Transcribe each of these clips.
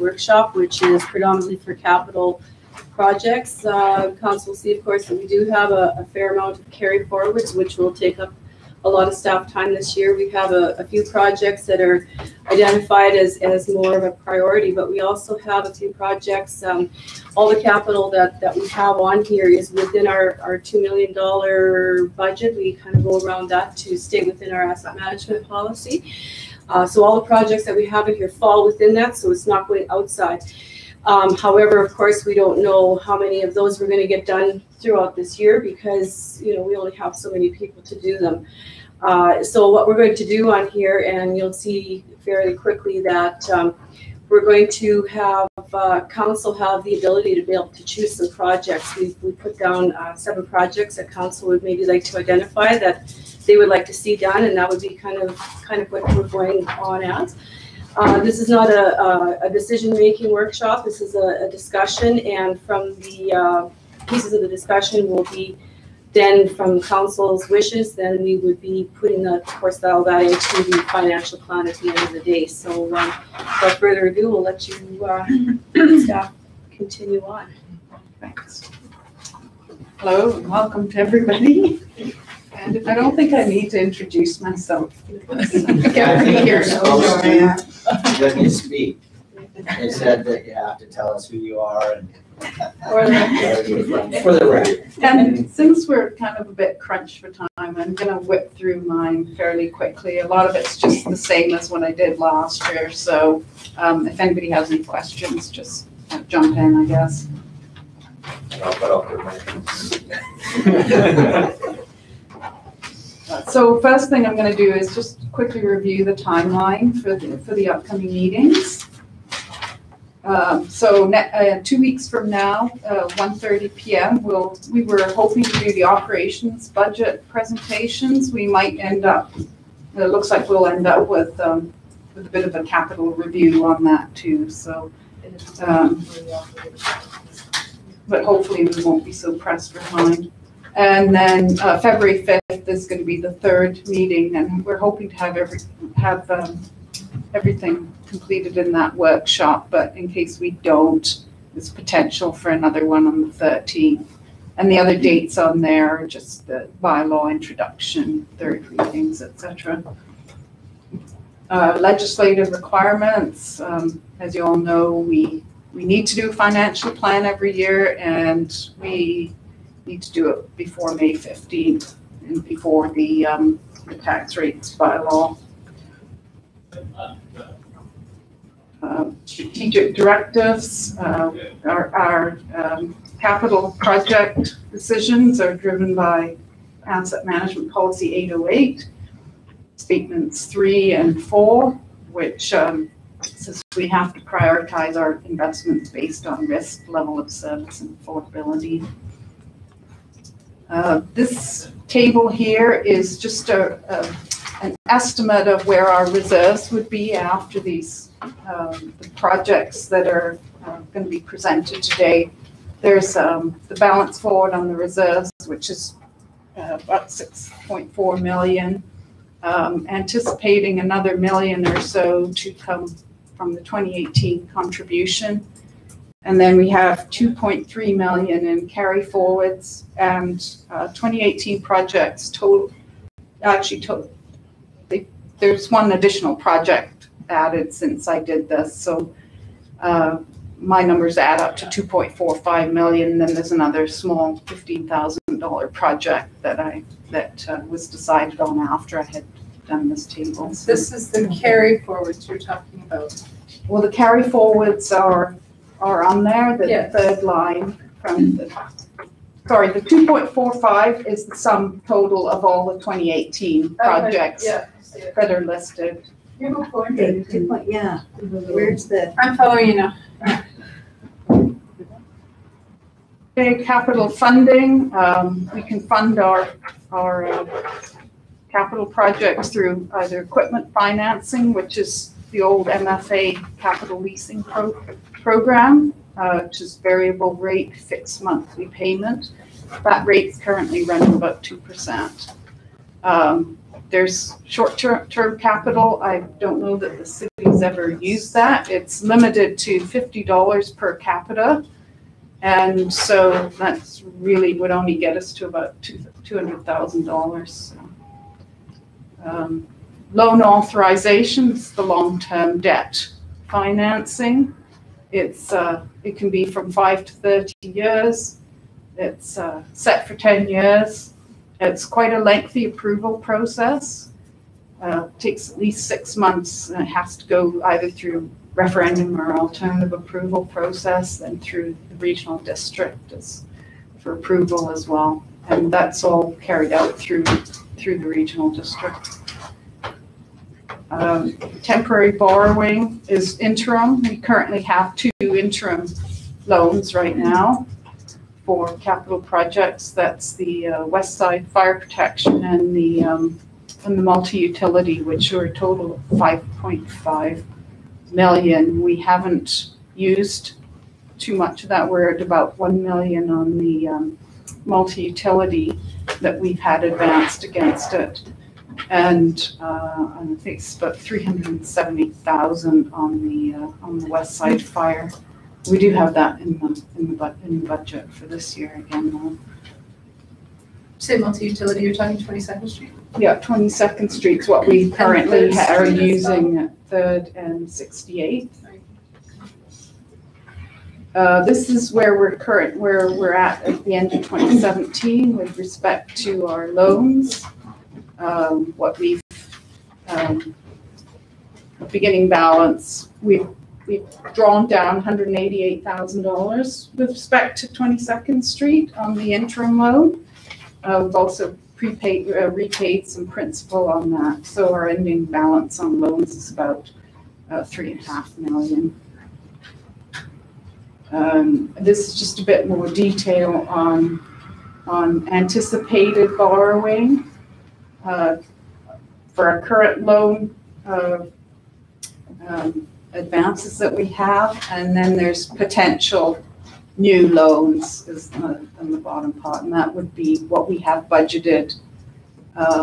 workshop, which is predominantly for capital projects. Council will see, of course, that we do have a fair amount of carry forwards, which will take up a lot of staff time this year. We have a few projects that are identified as more of a priority, but we also have a few projects. All the capital that we have on here is within our $2 million budget. We kind of go around that to stay within our asset management policy. So all the projects that we have in here fall within that, so it's not going outside. However, of course, we don't know how many of those we're going to get done throughout this year because, we only have so many people to do them. So what we're going to do on here, and you'll see fairly quickly that we're going to have council have the ability to be able to choose some projects. We put down 7 projects that council would maybe like to identify that they would like to see done, and that would be kind of what we're going on as. This is not a decision-making workshop. This is a discussion, and from the pieces of the discussion will be then from council's wishes, then we would be putting, of course, all that into the financial plan at the end of the day. So without further ado, we'll let you staff continue on. Thanks. Hello, and welcome to everybody. And I don't think I need to introduce myself. Yeah, you're supposed to. You don't need to speak. They said that you have to tell us who you are and For the record. And since we're kind of a bit crunched for time, I'm going to whip through mine fairly quickly. A lot of it's just the same as what I did last year. So if anybody has any questions, just jump in, I guess. I'll put up with So first thing I'm going to do is just quickly review the timeline for the upcoming meetings. So 2 weeks from now, 1:30 p.m., we were hoping to do the operations budget presentations. We might end up, it looks like we'll end up with a bit of a capital review on that too. So, but hopefully we won't be so pressed for time. And then February 5th is going to be the 3rd meeting, and we're hoping to have everything completed in that workshop, but in case we don't, there's potential for another one on the 13th. And the other dates on there are just the bylaw introduction, 3rd readings, etc. Legislative requirements, as you all know, we need to do a financial plan every year, and we need to do it before May 15th and before the tax rates bylaw. Strategic directives, our capital project decisions are driven by Asset Management Policy 808, Statements 3 and 4, which says we have to prioritize our investments based on risk, level of service, and affordability. This table here is just an estimate of where our reserves would be after these the projects that are going to be presented today. There's the balance forward on the reserves, which is about 6.4 million, anticipating another million or so to come from the 2018 contribution. And then we have 2.3 million in carry forwards, and 2018 projects total. There's one additional project added since I did this, so my numbers add up to 2.45 million. Then there's another small $15,000 project that was decided on after I had done this table. This is the carry forwards you're talking about. Well, the carry forwards are on there. The Yes. 3rd line from the 2.45 is the sum total of all the 2018 projects that are listed. Yeah, where's the? I'm following you now. Okay, capital funding. We can fund our capital projects through either equipment financing, which is the old MFA capital leasing program, which is variable rate, fixed monthly payment. That rate's currently running about 2%. There's short-term capital. I don't know that the city's ever used that. It's limited to $50 per capita. And so that's really would only get us to about $200,000. Loan authorizations, the long-term debt financing. It can be from 5 to 30 years. It's set for 10 years. It's quite a lengthy approval process. Takes at least 6 months, and it has to go either through referendum or alternative approval process, then through the regional district for approval as well. And that's all carried out through the regional district. Temporary borrowing is interim. We currently have 2 interim loans right now for capital projects. That's the West Side Fire Protection and the multi-utility, which are a total of $5.5 million. We haven't used too much of that. We're at about $1 million on the multi-utility that we've had advanced against it. And I think it's about $370,000 on the West Side Fire. We do have that in the budget for this year again, though. Say multi-utility, you're talking 22nd Street? Yeah, 22nd Street's what we currently are using at 3rd and 68th. This is where we're at the end of 2017 with respect to our loans. What we've beginning balance, we've drawn down $188,000 with respect to 22nd Street on the interim loan. We've also repaid some principal on that. So our ending balance on loans is about $3.5 million. This is just a bit more detail on anticipated borrowing for our current loan advances that we have, and then there's potential new loans is on the bottom part, and that would be what we have budgeted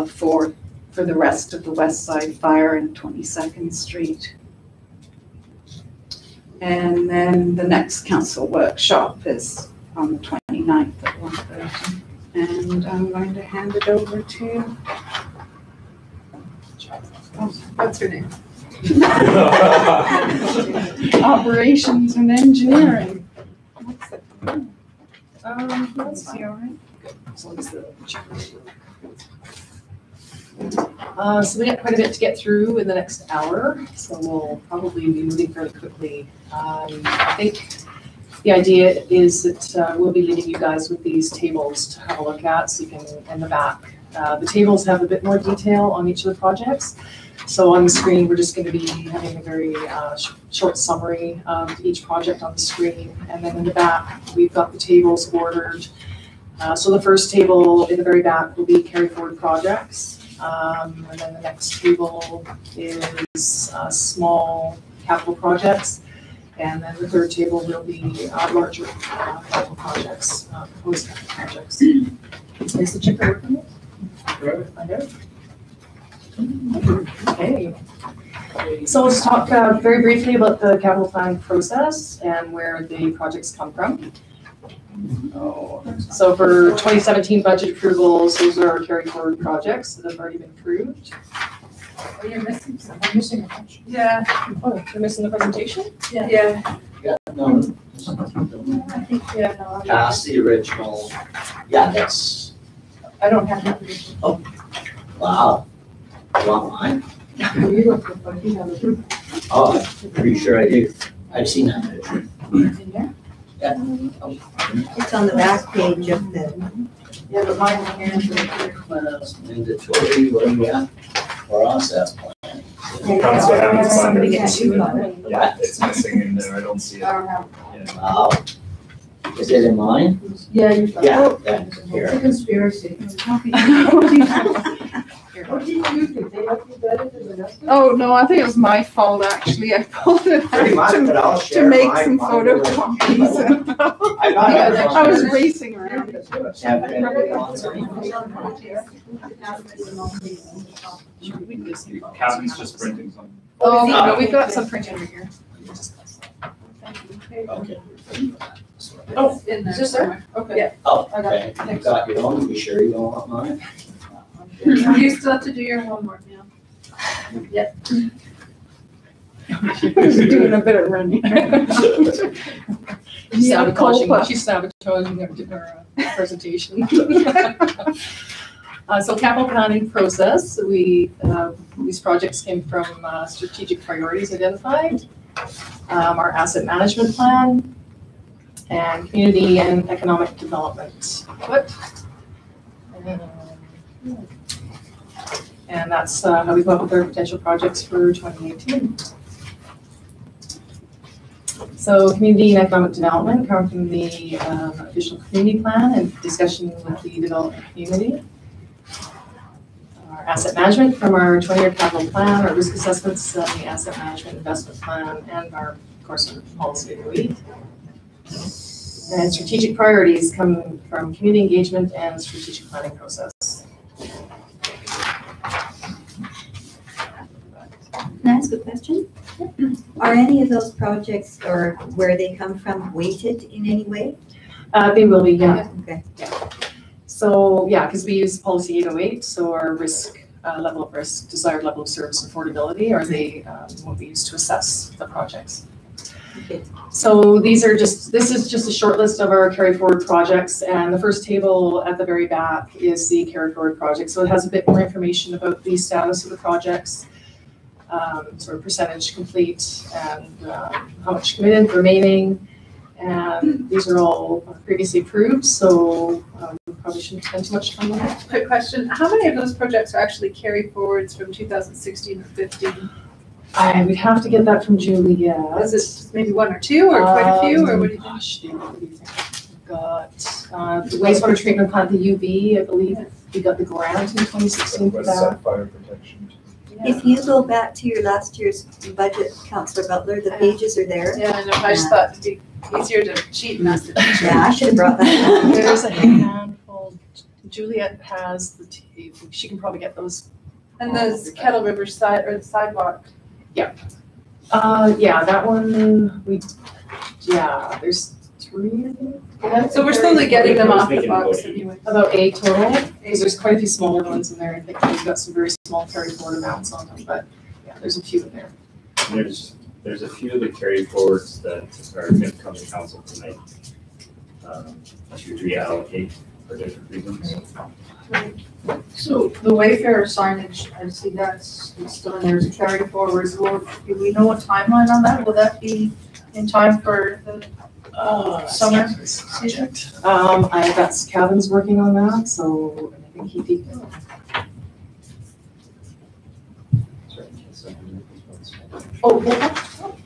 for the rest of the West Side Fire and 22nd Street. And then the next council workshop is on the 29th at 1:30. And I'm going to hand it over to, What's her name? Operations and Engineering. What's it? Let's see. All right. So we got quite a bit to get through in the next hour, so we'll probably be moving fairly quickly. I think the idea is that we'll be leaving you guys with these tables to have a look at, so you can, in the back. The tables have a bit more detail on each of the projects. So on the screen, we're just going to be having a very short summary of each project on the screen. And then in the back, we've got the tables ordered. So the first table in the very back will be carry forward projects. And then the next table is small capital projects. And then the third table will be larger capital projects, proposed capital projects. Is the chipper working? Okay. So let's talk very briefly about the capital planning process and where the projects come from. So for 2017 budget approvals, those are our carry forward projects that have already been approved. Oh, you're missing some. I'm missing a bunch. Yeah. Oh, you're missing the presentation? Yeah. Yeah, no, I think, yeah, no. past the original, yeah, that's, I don't have that. wow. You want mine? You look good, but you have it. Oh, I'm pretty sure I do. I've seen that picture. In there? It's on the back page of the, Yeah, but mine hands are here. Mandatory, what do we got? Process plan. That's what happens. Somebody gets two you. on it. What? It's missing in there, I don't see it. I don't have. Yeah. Wow. Is it in mine? Yeah, you've got. Yeah, Oh, that's it's a here. conspiracy. Oh, no, I think it was my fault, actually. I pulled it Pretty much, out but I'll to share make mine. some Mine will- photocopies. I got it. I was racing around. Have anybody wants any? Catherine's just printing some Oh, Oh, no, we've got some printed over here. Okay. Oh, In there is this there? somewhere. Okay. Yeah. Oh, I got okay, you got your own, you sure you don't want mine? You still have to do your homework now. Doing a bit of running. Sabotaging, she's sabotaging our presentation. So capital planning process, these projects came from strategic priorities identified, our asset management plan, and community and economic development. And that's how we come up with our potential projects for 2018. So community and economic development come from the official community plan and discussion with the development community. Our asset management from our 20-year capital plan, our risk assessments, the asset management investment plan, and of course, our policy of the week. And strategic priorities come from community engagement and strategic planning process. Can I ask a question? Are any of those projects or where they come from weighted in any way? They will be, yeah. Okay. So, yeah, because we use policy 808, so our risk, level of risk, desired level of service affordability are what we use to assess the projects. Okay. So this is just a short list of our carry forward projects, and the first table at the very back is the carry forward project. So it has a bit more information about the status of the projects, sort of percentage complete, and how much committed, remaining. And these are all previously approved, so we probably shouldn't spend too much time on it. Quick question, how many of those projects are actually carry forwards from 2016 or 15? We'd have to get that from Julia. Is it just maybe one or two or quite a few, or what do you think? Gosh, what do you think? We've got the wastewater treatment plant, the UV, I believe. We got the grant in 2016 for West that. Side Fire Protection. If you go back to your last year's budget, Councillor Butler, the pages are there. Yeah, I know, I just thought it'd be easier to cheat and ask the teacher. Yeah, I should have brought that up. There's a handful. Juliet has the tape. She can probably get those. And the Kettle River side, or the sidewalk. Yeah, that one, there's 3, I think. So we're slowly getting them off the Thinking box about anyway. About 8 total, because there's quite a few smaller ones in there. I think we've got some very small carry forward amounts on them, but yeah, there's a few in there. There's a few of the carry forwards that are going to come to council tonight to reallocate for different reasons. So the Wayfarer signage, I see it's still in there as a carry forward. Well, do we know a timeline on that? Will that be in time for the summer season? That's Kevin's working on that, so I think he.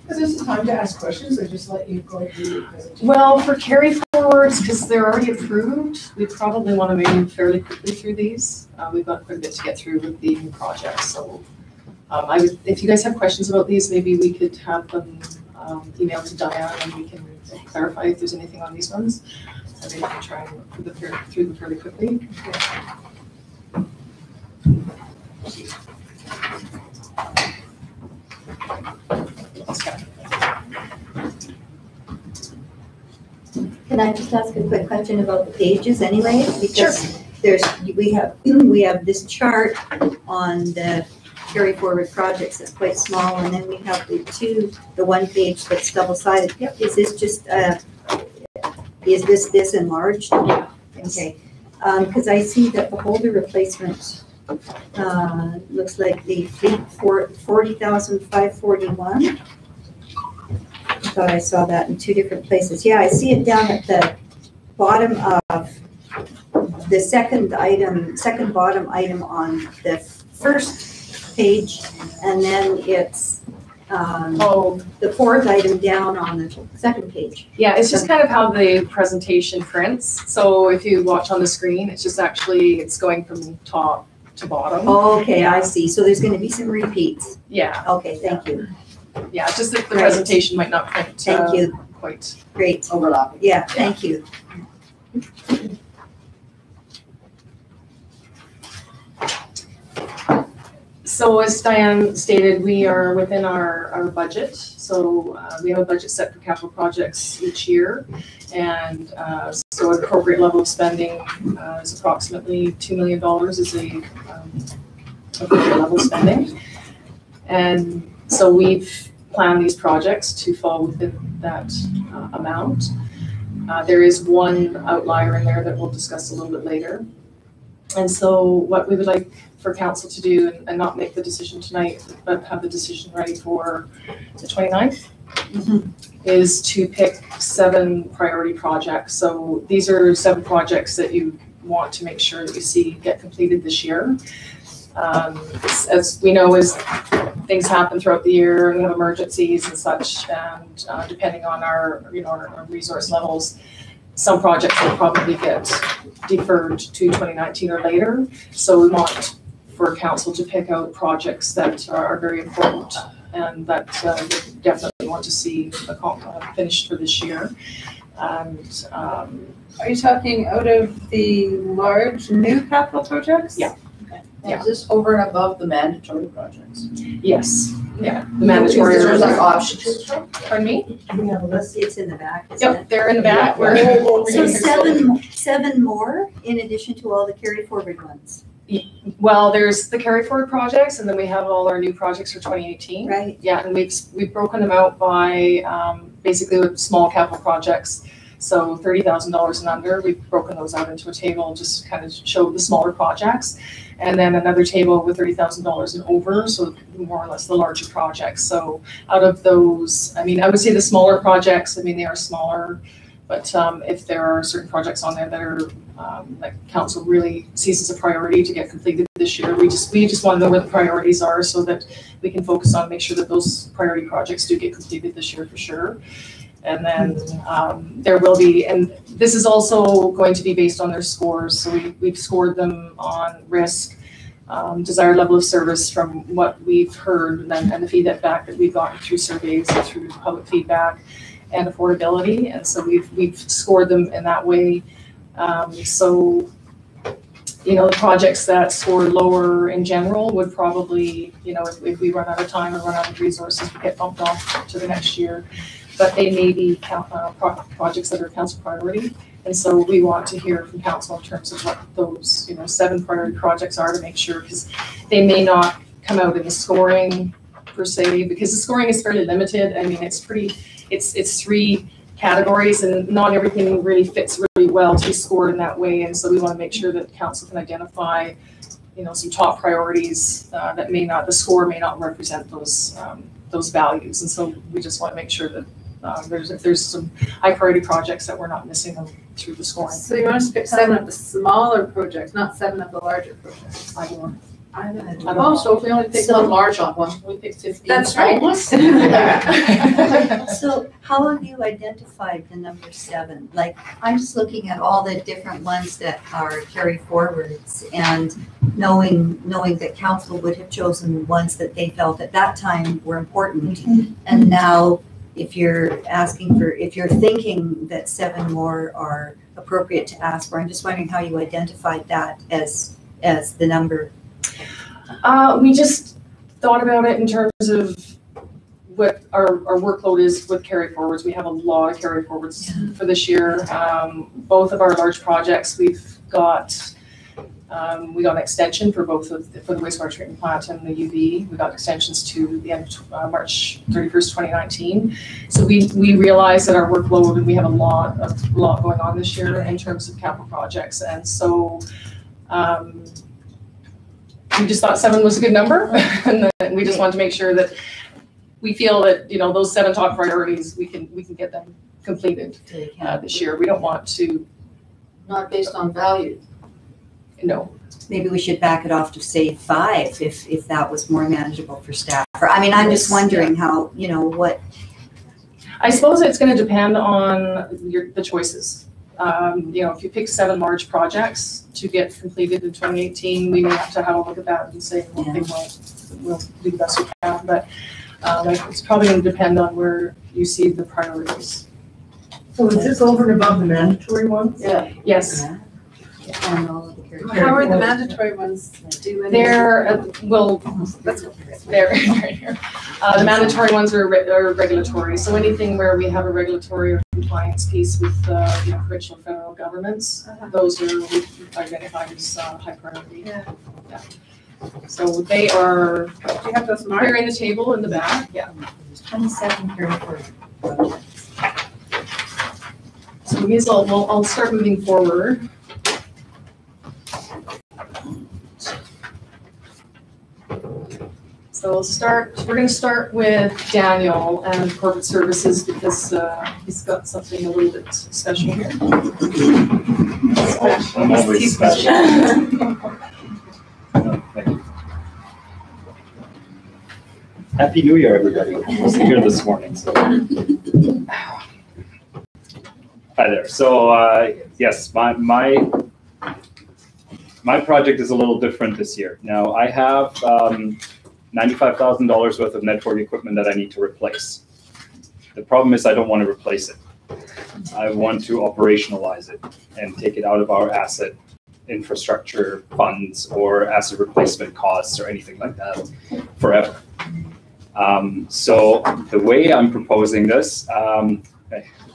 Is this the time to ask questions or just let you go through it? Well, for carry forwards, because they're already approved, we probably want to move fairly quickly through these. We've got quite a bit to get through with the new projects, so if you guys have questions about these, maybe we could have them emailed to Diane and we can clarify if there's anything on these ones. I think we can try and work through them fairly quickly. Can I just ask a quick question about the pages anyway? Because we have this chart on the carry forward projects that's quite small, and then we have the one page that's double-sided. Yep. Is this just, is this enlarged? Yeah. Okay, because I see that the holder replacement, looks like the fleet for 40,541. I thought I saw that in 2 different places. Yeah, I see it down at the bottom of the second bottom item on the first page, and then it's the 4th item down on the 2nd page. Yeah, it's just kind of how the presentation prints. So if you watch on the screen, it's just it's going from top to bottom. Okay, I see. So there's going to be some repeats. Yeah, Okay, thank you. yeah, it's just that the Right. presentation might not print Thank you. quite. Great. Overlapping. Yeah, thank you. So as Diane stated, we are within our budget. So we have a budget set for capital projects each year. And so an appropriate level of spending is approximately $2 million is a appropriate level of spending. And so we've planned these projects to fall within that amount. There is one outlier in there that we'll discuss a little bit later. And so what we would like for council to do, and not make the decision tonight, but have the decision ready for the 29th, is to pick 7 priority projects. So these are 7 projects that you want to make sure that you see get completed this year. As we know, as things happen throughout the year, and we have emergencies and such, and depending on our resource levels, some projects will probably get deferred to 2019 or later. So we want for council to pick out projects that are very important and that we definitely want to see finished for this year. And Are you talking out of the large new capital projects? Yeah. Is this over and above the mandatory projects? yes, yeah, the mandatory. There's like options. Pardon me? We have a list, it's in the back, isn't Yep, they're in the back. So seven more in addition to all the carried forward ones, Well, there's the carry forward projects, and then we have all our new projects for 2018. right? Yeah, and we've broken them out by basically with small capital projects. So $30,000 and under, we've broken those out into a table, just to kind of show the smaller projects. And then another table with $30,000 and over, so more or less the larger projects. So out of those, I mean, I would say the smaller projects, I mean, they are smaller, but if there are certain projects on there that are that council really sees as a priority to get completed this year, we just want to know where the priorities are so that we can focus on make sure that those priority projects do get completed this year for sure. And then there will be, and this is also going to be based on their scores. So we've scored them on risk, desired level of service from what we've heard, and the feedback that we've gotten through surveys and through public feedback, and affordability. And so we've scored them in that way. So, the projects that score lower in general would probably, if we run out of time or run out of resources, we get bumped off to the next year. But they may be projects that are council priority. And so we want to hear from council in terms of what those, 7 priority projects are to make sure, because they may not come out in the scoring per se, because the scoring is fairly limited. I mean, it's 3 categories, and not everything really fits really well to be scored in that way. And so we want to make sure that council can identify, some top priorities that the score may not represent those values. And so we just want to make sure that there's some high priority projects that we're not missing them through the scoring. So you want us to pick 7 of the smaller projects, not 7 of the larger projects? I don't know. I don't know. Oh, so if we only pick one large one, we pick 15. That's right. So how have you identified the number 7? Like, I'm just looking at all the different ones that are carry forwards and knowing that council would have chosen ones that they felt at that time were important. And now if you're thinking that 7 more are appropriate to ask for, I'm just wondering how you identified that as the number. We just thought about it in terms of what our workload is with carry forwards. We have a lot of carry forwards for this year. Both of our large projects, we got an extension for both for the wastewater treatment plant and the UV. We got extensions to the end of March 31st, 2019. So we realized that our workload, and we have a lot going on this year in terms of capital projects. And so we just thought 7 was a good number. And then we just wanted to make sure that we feel that, those 7 top priorities, we can get them completed this year. We don't want to. Not based on value. No. Maybe we should back it off to say 5 if that was more manageable for staff. I'm just wondering how, what. I suppose it's going to depend on the choices. If you pick 7 large projects to get completed in 2018, we may have to have a look at that and say, well, we'll do the best we can. But it's probably going to depend on where you see the priorities. So is this over and above the mandatory ones? Yeah. Yes. And all of the How are the mandatory ones doing? They're, well, Let's go. they're right here. The mandatory ones are regulatory, so anything where we have a regulatory or compliance piece with, provincial, federal governments, those are identified as high priority. Yeah. So they are Do you have those marked? here in the table in the back, yeah. 27 carry forward. So these I'll start moving forward. So we're gonna start with Daniel and corporate services because he's got something a little bit special here. I'm always special. No, thank you. Happy New Year, everybody. I wasn't here this morning, so. Hi there. So, yes, my project is a little different this year. Now, I have $95,000 worth of network equipment that I need to replace. The problem is I don't want to replace it. I want to operationalize it and take it out of our asset infrastructure funds or asset replacement costs or anything like that forever. So the way I'm proposing this,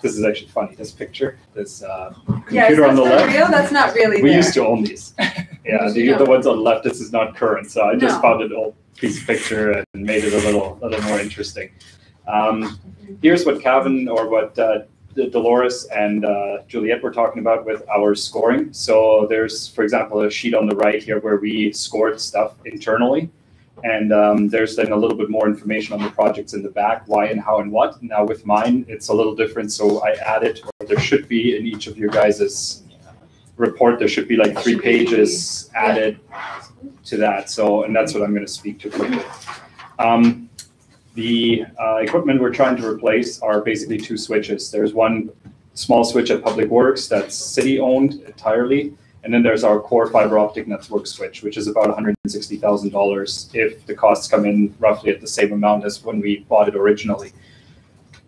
this is actually funny, this picture, this computer on the left. Real? That's not really We there. used to own these. Yeah, the ones on the left, this is not current, so I just found an old piece of picture and made it a little more interesting. Here's what Kevin or what Dolores and Juliet were talking about with our scoring. So there's, for example, a sheet on the right here where we scored stuff internally. And there's then a little bit more information on the projects in the back, why and how and what. Now with mine, it's a little different. So I added, or there should be in each of your guys' report, there should be like 3 pages added to that. So, and that's what I'm going to speak to quickly. The equipment we're trying to replace are basically 2 switches. There's one small switch at Public Works that's city-owned entirely. And then there's our core fiber optic network switch, which is about $160,000 if the costs come in roughly at the same amount as when we bought it originally.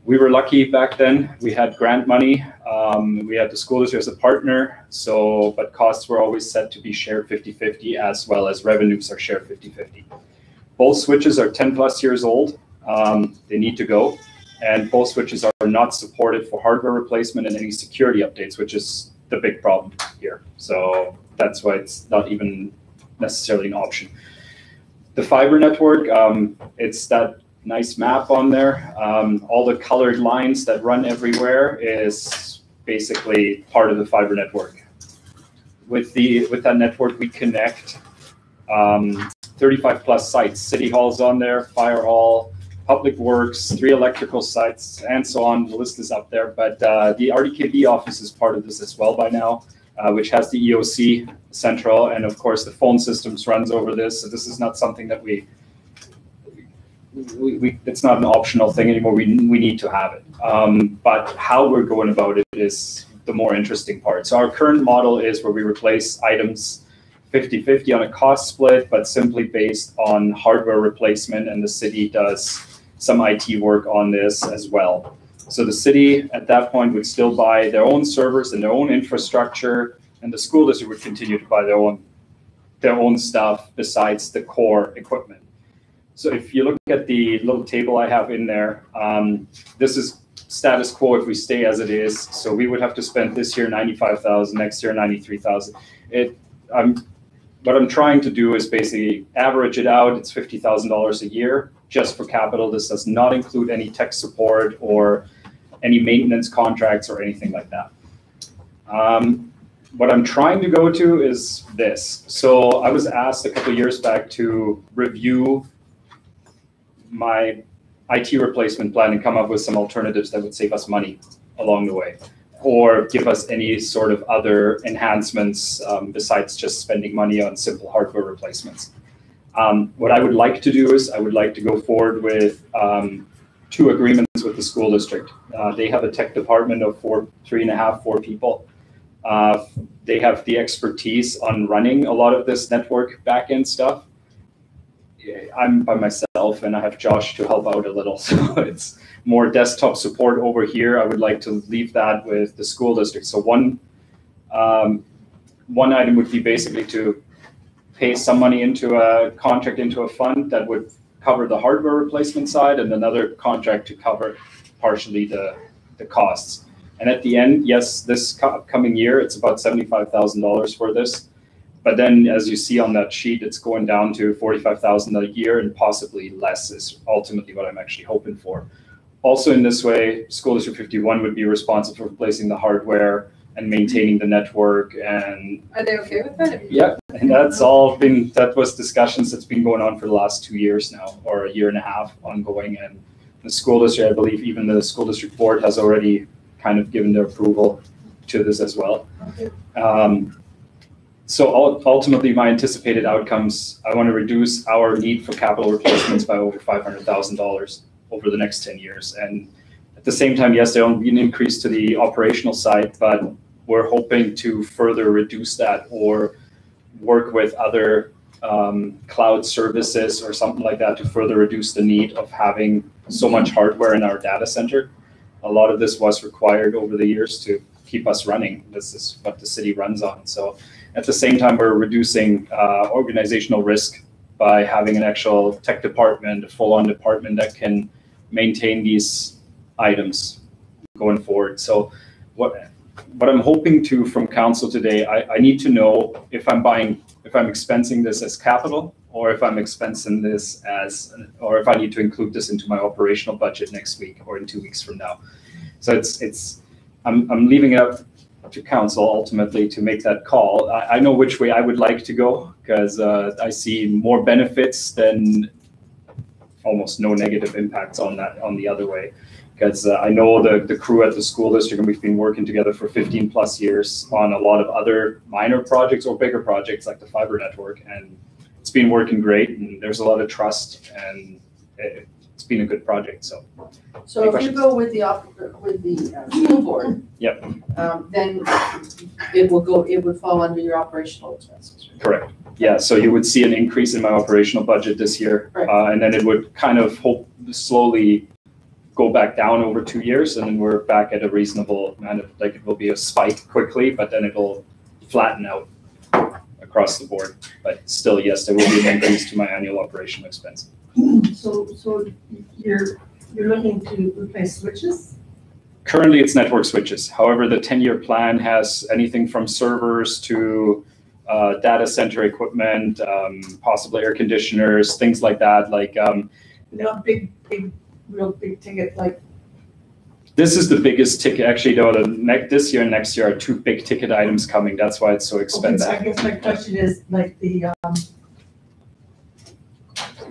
We were lucky back then. We had grant money. We had the school district as a partner. So, but costs were always set to be shared 50-50 as well as revenues are shared 50-50. Both switches are 10 plus years old. They need to go. And both switches are not supported for hardware replacement and any security updates, which is the big problem here. So that's why it's not even necessarily an option. The fiber network, it's that nice map on there. All the colored lines that run everywhere is basically part of the fiber network. With that network, we connect 35 plus sites. City Hall's on there, Fire Hall, Public Works, 3 electrical sites, and so on. The list is up there. But the RDKB office is part of this as well by now, which has the EOC central, and of course the phone systems runs over this. So this is not something that we it's not an optional thing anymore. We need to have it. But how we're going about it is the more interesting part. So our current model is where we replace items 50-50 on a cost split, but simply based on hardware replacement, and the city does some IT work on this as well. So the city at that point would still buy their own servers and their own infrastructure, and the school district would continue to buy their own stuff besides the core equipment. So if you look at the little table I have in there, this is status quo if we stay as it is. So we would have to spend this year $95,000, next year $93,000. What I'm trying to do is basically average it out. It's $50,000 a year just for capital. This does not include any tech support or any maintenance contracts or anything like that. What I'm trying to go to is this. So I was asked a couple of years back to review my IT replacement plan and come up with some alternatives that would save us money along the way, or give us any sort of other enhancements besides just spending money on simple hardware replacements. What I would like to do is I would like to go forward with 2 agreements with the school district. They have a tech department of 4 people. They have the expertise on running a lot of this network backend stuff. I'm by myself and I have Josh to help out a little. So it's more desktop support over here. I would like to leave that with the school district. So one one item would be basically to pay some money into a contract, into a fund that would cover the hardware replacement side, and another contract to cover partially the costs. And at the end, yes, this coming year, it's about $75,000 for this. But then, as you see on that sheet, it's going down to $45,000 a year, and possibly less is ultimately what I'm actually hoping for. Also, in this way, School District 51 would be responsible for replacing the hardware and maintaining the network. And Are they okay with that? yeah, and that was discussions that's been going on for the last 2 years now, or a year and a half ongoing. And the school district, I believe even the school district board has already kind of given their approval to this as well. So ultimately, my anticipated outcomes, I want to reduce our need for capital replacements by over $500,000 over the next 10 years. And at the same time, yes, there will be an increase to the operational side, but we're hoping to further reduce that or work with other cloud services or something like that to further reduce the need of having so much hardware in our data center. A lot of this was required over the years to keep us running. This is what the city runs on. So at the same time, we're reducing organizational risk by having an actual tech department, a full-on department that can maintain these items going forward. So what I'm hoping to from council today, I need to know if I'm expensing this as capital, or if I'm expensing this or if I need to include this into my operational budget next week or in 2 weeks from now. So I'm leaving it up to council ultimately to make that call. I know which way I would like to go, because I see more benefits than almost no negative impacts on the other way. Because I know the crew at the school district, and we've been working together for 15 plus years on a lot of other minor projects or bigger projects like the fiber network, and it's been working great, and there's a lot of trust, and it's been a good project. So So if you go with the school board. Yep. Then it would fall under your operational expenses. Right? Correct. Yeah, so you would see an increase in my operational budget this year, Right. and then it would kind of slowly go back down over 2 years, and then we're back at a reasonable amount of, like, it will be a spike quickly, but then it'll flatten out across the board. But still, yes, there will be an increase to my annual operational expense. So you're looking to replace switches? Currently, it's network switches. However, the 10-year plan has anything from servers to data center equipment, possible air conditioners, things like that. Like Not real big ticket, like. this is the biggest ticket. Actually, though, this year and next year are two big ticket items coming. That's why it's so expensive. Okay, but I guess my question is, like,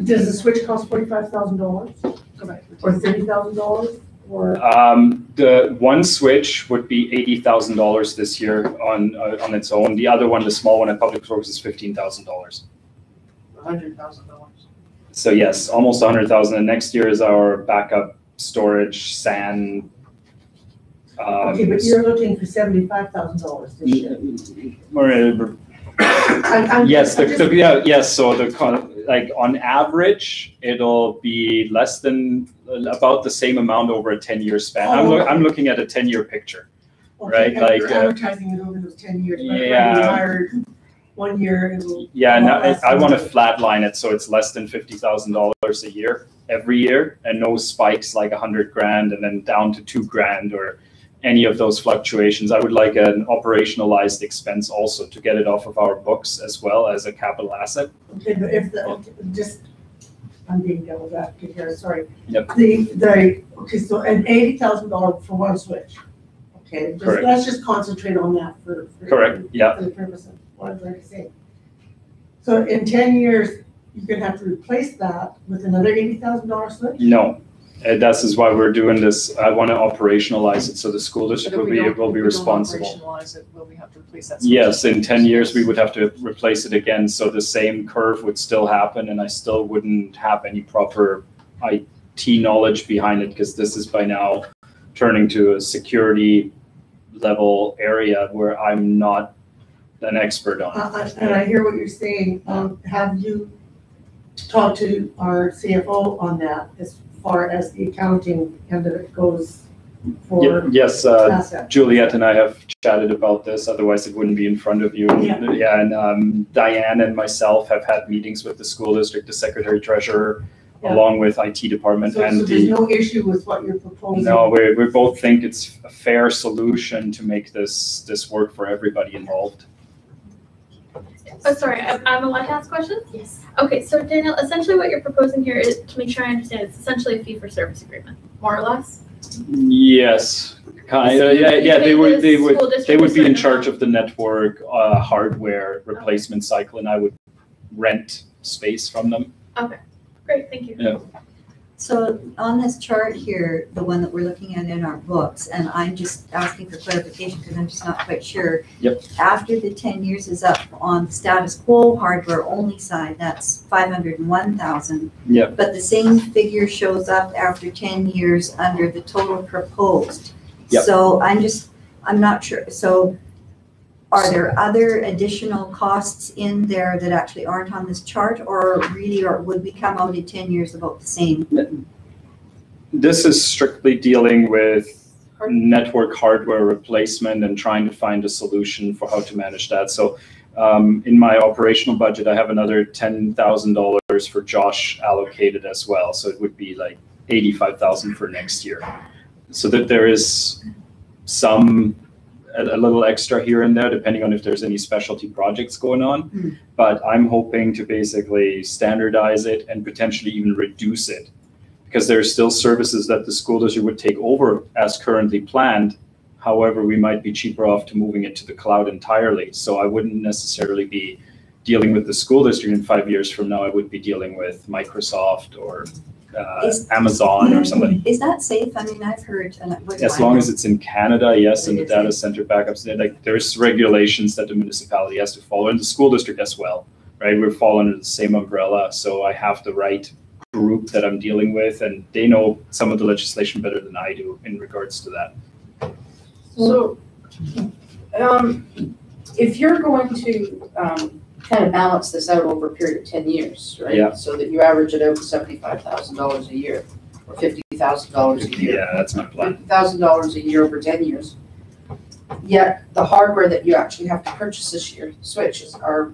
does the switch cost $45,000 or $30,000 or? The one switch would be $80,000 this year on its own. The other one, the small one at Public Works, is $15,000. $100,000. So yes, almost $100,000. And next year is our backup storage, SAN. Okay, but you're looking for $75,000 this year. Yes, yes. So like on average, it'll be less than about the same amount over a 10-year span. I'm looking at a 10-year picture, right? Okay, Like you're advertising it over those 10 years. but Yeah. when you hired 1 year, it'll. yeah. Now less I want to than- flatline it so it's less than $50,000 a year every year, and no spikes like $100,000 and then down to $2,000 or any of those fluctuations. I would like an operationalized expense also to get it off of our books as well as a capital asset. Okay, but if I'm being devil's advocate here, sorry. Yep. Okay, so an $80,000 for one switch. Okay, Correct. let's just concentrate on that for. Correct, yeah. For the purpose of what I'm trying to say. So in 10 years, you're gonna have to replace that with another $80,000 switch? No, this is why we're doing this. I want to operationalize it so the school district will be responsible. If we don't operationalize it, will we have to replace that? switch? Yes, in 10 years, we would have to replace it again, so the same curve would still happen, and I still wouldn't have any proper IT knowledge behind it, because this is by now turning to a security level area where I'm not an expert on. And I hear what you're saying. Have you talked to our CFO on that as far as the accounting end of it goes? for Yes, asset? Juliet and I have chatted about this, otherwise it wouldn't be in front of you. Yeah. And Diane and myself have had meetings with the school district, the secretary treasurer, Yeah. along with IT department So and there's the. no issue with what you're proposing? No, we both think it's a fair solution to make this work for everybody involved. Oh, sorry, I'm allowed to ask questions? Yes. Okay, so Daniel, essentially what you're proposing here is, to make sure I understand, it's essentially a fee-for-service agreement, more or less? Yes, kind So of, you yeah, they pay would, the they would, school they district would a be in certain charge amount? of the network, hardware replacement cycle, and I would rent space from them. Great, thank you. So on this chart here, the one that we're looking at in our books, and I'm just asking for clarification because I'm just not quite sure. Yep. After the 10 years is up on the status quo hardware only side, that's 501,000. Yep. But the same figure shows up after 10 years under the total proposed. Yep. So I'm not sure. So are there other additional costs in there that actually aren't on this chart, or really, or would we come out in 10 years about the same? This is strictly dealing with network hardware replacement and trying to find a solution for how to manage that. So in my operational budget, I have another $10,000 for Josh allocated as well. So it would be like 85,000 for next year. So that there is a little extra here and there, depending on if there's any specialty projects going on. But I'm hoping to basically standardize it and potentially even reduce it, because there are still services that the school district would take over as currently planned. However, we might be cheaper off to moving it to the cloud entirely. So I wouldn't necessarily be dealing with the school district in 5 years from now. I would be dealing with Microsoft or Amazon or somebody. Is that safe? I mean, I've heard. As long as it's in Canada, yes, and the It is, data center backups, like there's regulations that the municipality has to follow, and the school district as well, right? We fall under the same umbrella, so I have the right group that I'm dealing with, and they know some of the legislation better than I do in regards to that. So, if you're going to, kind of balance this out over a period of 10 years, right? Yeah. So that you average it out to $75,000 a year, or $50,000 a year. Yeah, that's my plan. $50,000 a year over 10 years. Yet the hardware that you actually have to purchase this year, switches, are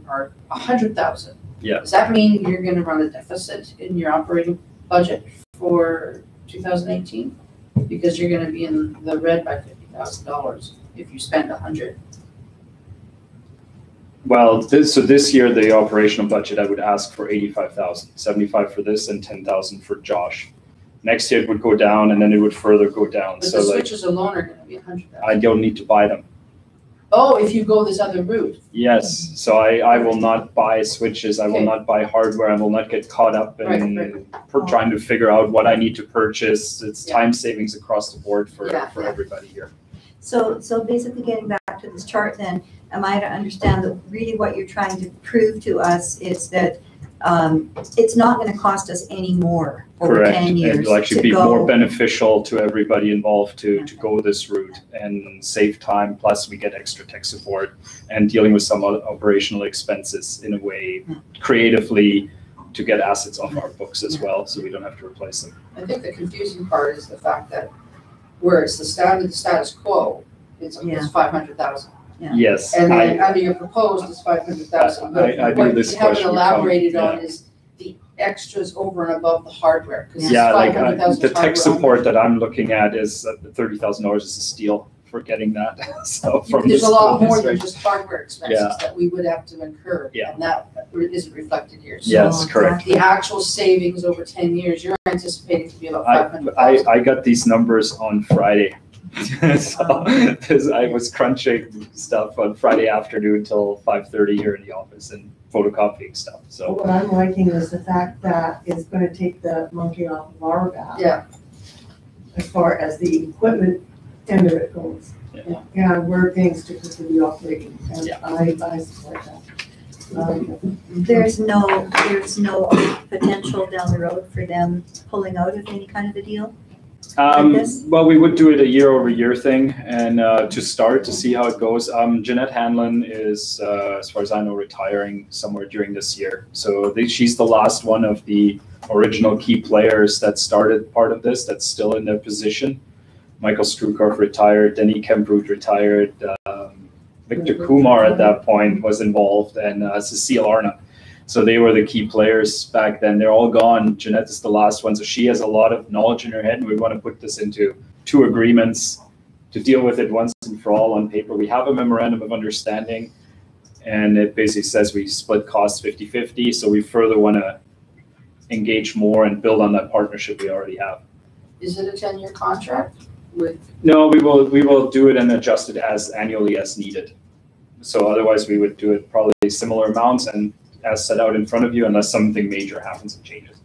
$100,000. Yeah. Does that mean you're gonna run a deficit in your operating budget for 2018? Because you're gonna be in the red by $50,000 if you spend 100. Well, this year, the operational budget, I would ask for 85,000, 75 for this and 10,000 for Josh. Next year it would go down and then it would further go down. But So the like, switches alone are gonna be 100,000. I don't need to buy them. Oh, if you go this other route. Yes, so I will not buy switches, I will Okay. not buy hardware, I will not get caught up Right, in trying to figure out what I need to purchase. It's Yeah. time savings across the board for Yeah. everybody here. So basically getting back to this chart then, am I to understand that really what you're trying to prove to us is that it's not gonna cost us any more over Correct, 10 years it'll actually to be more go? beneficial to everybody involved to go this route and save time, plus we get extra tech support and dealing with some operational expenses in a way creatively to get assets off our books as well, so we don't have to replace them. I think the confusing part is the fact that where it's the status quo, it's Yeah. 500,000. Yeah. Yes, And then I, under your proposed is 500,000. But I knew this what you haven't question would elaborated come, on is the extras over and above the hardware. 'Cause it's yeah, like $500,000 the tech hardware support that I'm looking at is $30,000 is a steal for getting that, so from the There's a lot school more than district. just hardware expenses Yeah. that we would have to incur. Yeah. And that isn't reflected here. So Yes, correct. the actual savings over 10 years, you're anticipating to be about I 500,000. I got these numbers on Friday. So I was crunching stuff on Friday afternoon till 5:30 here in the office and photocopying stuff, But so. what I'm liking is the fact that it's gonna take the monkey off of our back. Yeah. As far as the equipment end of it goes. Yeah. And we're paying strictly for the operating, and Yeah. I support that. There's no potential down the road for them pulling out of any kind of a deal? this? Well, we would do it a year-over-year thing, and to start to see how it goes. Jeanette Hanlon is, as far as I know, retiring somewhere during this year. So she's the last one of the original key players that started part of this. That's still in their position. Michael Strukarf retired, Denny Kemproot retired, Victor Kumar at that point was involved, and Cecile Arna. So they were the key players back then. They're all gone. Jeanette is the last one, so she has a lot of knowledge in her head, and we want to put this into 2 agreements to deal with it once and for all on paper. We have a memorandum of understanding, and it basically says we split costs 50-50, so we further want to engage more and build on that partnership we already have. Is it a 10-year contract with? No, we will do it and adjust it as annually as needed. So otherwise we would do it probably similar amounts and as set out in front of you unless something major happens and changes.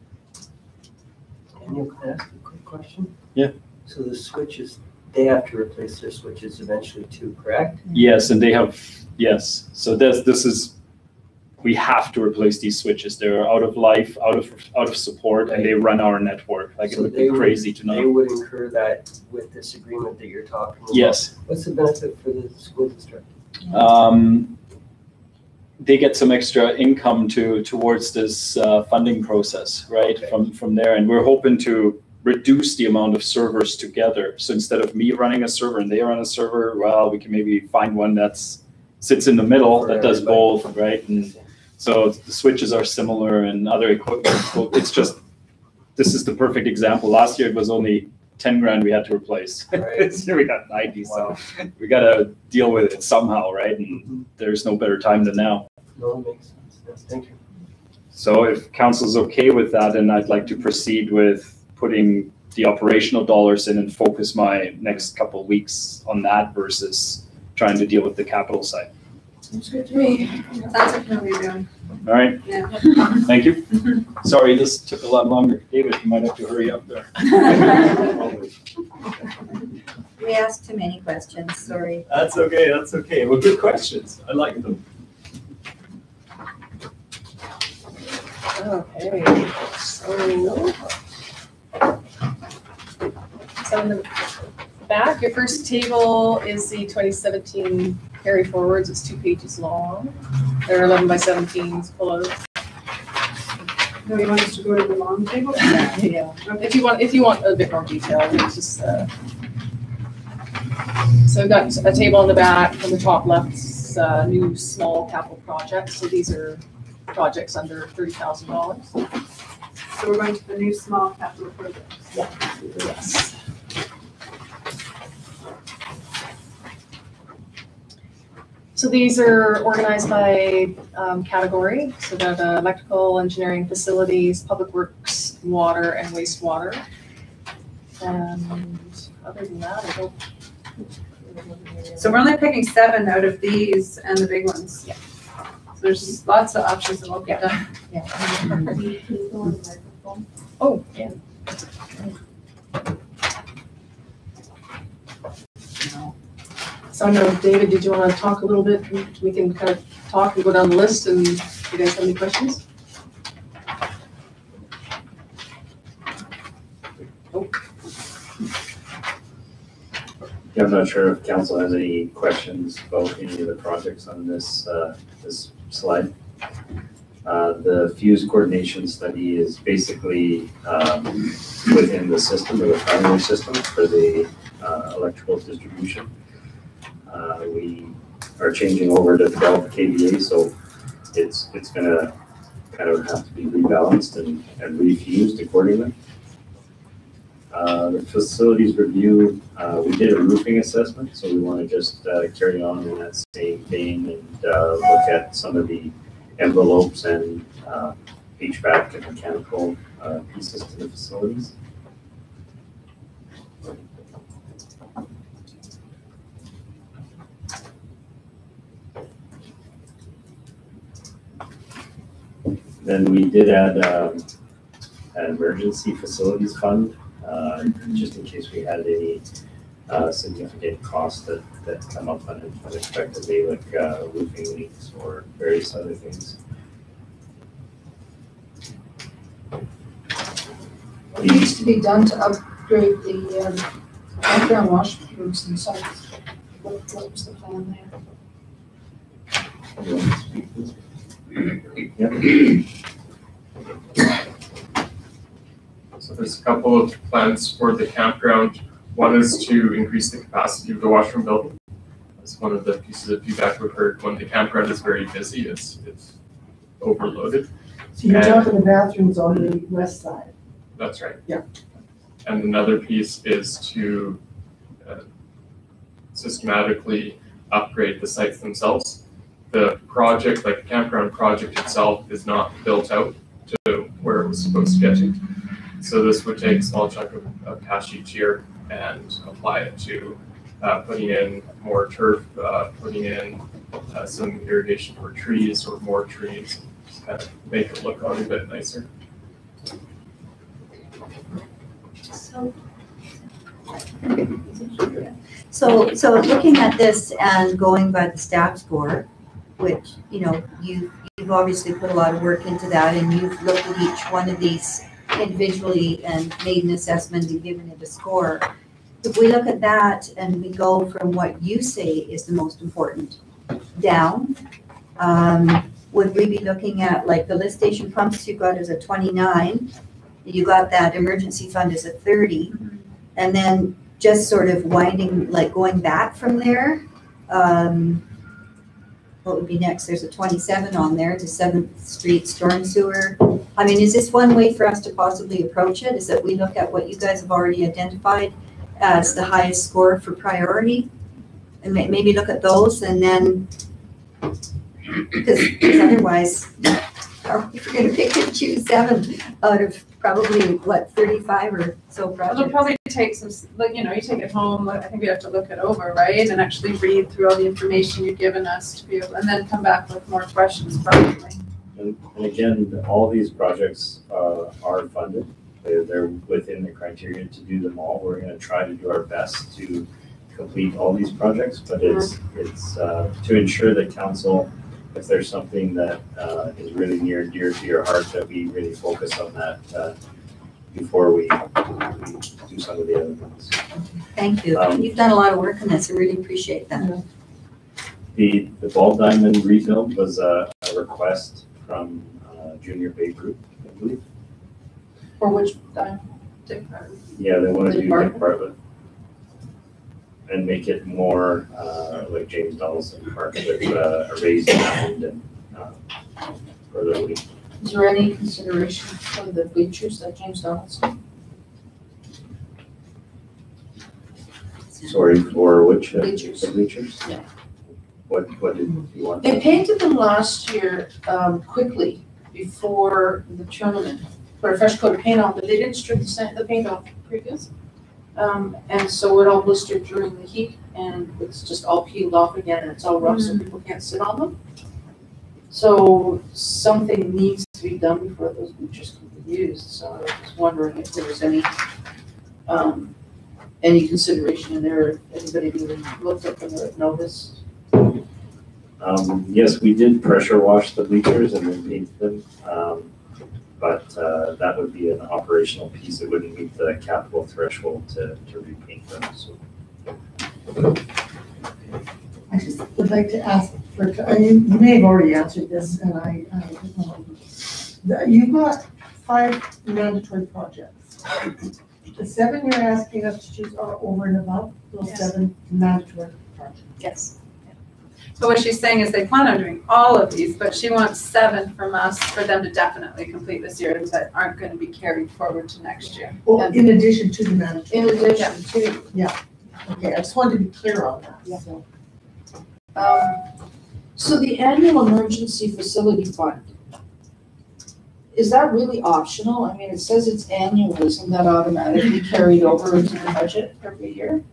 Daniel, can I ask a quick question? Yeah. So the switches, they have to replace their switches eventually too, correct? Yes, and they have, yes. So this is, we have to replace these switches. They're out of life, out of support, and they run our network. Like, it would be crazy to They not. would incur that with this agreement that you're talking about? Yes. What's the benefit for the school district? They get some extra income towards this funding process, right? Okay. From there, and we're hoping to reduce the amount of servers together. So instead of me running a server and they run a server, well, we can maybe find one that's sits in the middle For that does everybody. both, right? And so the switches are similar and other equipment. It's just, this is the perfect example. Last year it was only 10 grand we had to replace. Right. This year we got 90, Wow. so we gotta deal with it somehow, right? And there's no better time than now. No, it makes sense. Yes, thank you. So if council's okay with that, then I'd like to proceed with putting the operational dollars in and focus my next couple of weeks on that versus trying to deal with the capital side. Seems good to me. Sounds like what we're doing. All right, Yeah. thank you. Sorry, this took a lot longer. David, you might have to hurry up there. We asked too many questions, sorry. That's okay, that's okay. Well, good questions. I like them. Okay, so in the back, your first table is the 2017 carry forwards. It's 2 pages long. They're 11 by 17s full of. Do you want us to go to the long table? Yeah. If you want a bit more detail, it's just. So we've got a table on the back. On the top left, new small capital projects. So these are projects under $30,000. So we're going to the new small capital projects. Yes. So these are organized by category. So we have electrical, engineering, facilities, public works, water, and wastewater. And other than that, I don't. So we're only picking 7 out of these and the big ones. Yeah. So there's lots of options and we'll get done. Oh, yeah. So I know, David, did you want to talk a little bit? We can kind of talk and go down the list, and you guys have any questions? Yeah, I'm not sure if council has any questions about any of the projects on this, this slide. The fuse coordination study is basically within the system, or the primary system for the electrical distribution. We are changing over to 12 kVA, so it's gonna kind of have to be rebalanced and refused accordingly. The facilities review, we did a roofing assessment, so we want to just carry on in that same vein and look at some of the envelopes and HVAC and mechanical pieces to the facilities. Then we did add an emergency facilities fund, just in case we had any significant costs that come up unexpectedly, like roofing leaks or various other things. What needs to be done to upgrade the background washrooms and sites? What was the plan there? You want to speak, please? Yep. So there's a couple of plans for the campground One is to increase the capacity of the washroom building. That's one of the pieces of feedback we've heard. When the campground is very busy, it's overloaded. So you're And- talking the bathrooms on the west side? That's right. Yeah. And another piece is to systematically upgrade the sites themselves. The project, like the campground project itself, is not built out to where it was supposed to get to. So this would take a small chunk of cash each year and apply it to putting in more turf, putting in some irrigation for trees or more trees, just kind of make it look a little bit nicer. So looking at this and going by the staff score, which, you know, you've obviously put a lot of work into that, and you've looked at each one of these individually and made an assessment and given it a score. If we look at that and we go from what you say is the most important down, would we be looking at, like, the lift station pumps you got as a 29, you got that emergency fund as a 30, and then just sort of winding, like going back from there? What would be next? There's a 27 on there, the 7th Street storm sewer. I mean, is this one way for us to possibly approach it? Is that we look at what you guys have already identified as the highest score for priority? And maybe look at those, and then, because otherwise, are we going to pick and choose 7 out of probably, what, 35 or so projects? It'll probably take some, like, you know, you take it home, I think we have to look it over, right? And actually read through all the information you've given us to be able, and then come back with more questions probably. And again, all these projects are funded. They're within the criteria to do them all. We're gonna try to do our best to complete all these projects, but it's to ensure that council, if there's something that is really near and dear to your heart, that we really focus on that before we do some of the other things. Thank you. You've done a lot of work on this. I really appreciate that. The ball diamond rebuild was a request from Junior Bay Group, I believe. For which time? Yeah, they want to The do Dick Bartlett and make it more like James Donaldson Park with a raised mound and further lead. Is there any consideration for the bleachers at James Donaldson? Sorry, for which? Bleachers. The bleachers? Yeah. What did you want? They painted them last year quickly before the tournament. Put a fresh coat of paint on, but they didn't strip the paint off previous. And so it all blistered during the heat, and it's just all peeled off again, and it's all rough, so people can't sit on them. So something needs to be done before those bleachers can be used. So I was just wondering if there was any consideration in there, if anybody even looked at them or noticed. Yes, we did pressure wash the bleachers and then paint them. But that would be an operational piece. It wouldn't meet the capital threshold to repaint them, so. I just would like to ask for, you may have already answered this, and you've got 5 mandatory projects. The 7 you're asking us to choose are over and above those 7 mandatory projects. Yes. So what she's saying is they plan on doing all of these, but she wants 7 from us for them to definitely complete this year that aren't going to be carried forward to next year. Well, in addition to the mandatory. In addition to. Yeah, okay, I just wanted to be clear on that, Yeah. so. So the annual emergency facility fund, is that really optional? I mean, it says it's annual, isn't that automatically carried over into the budget every year?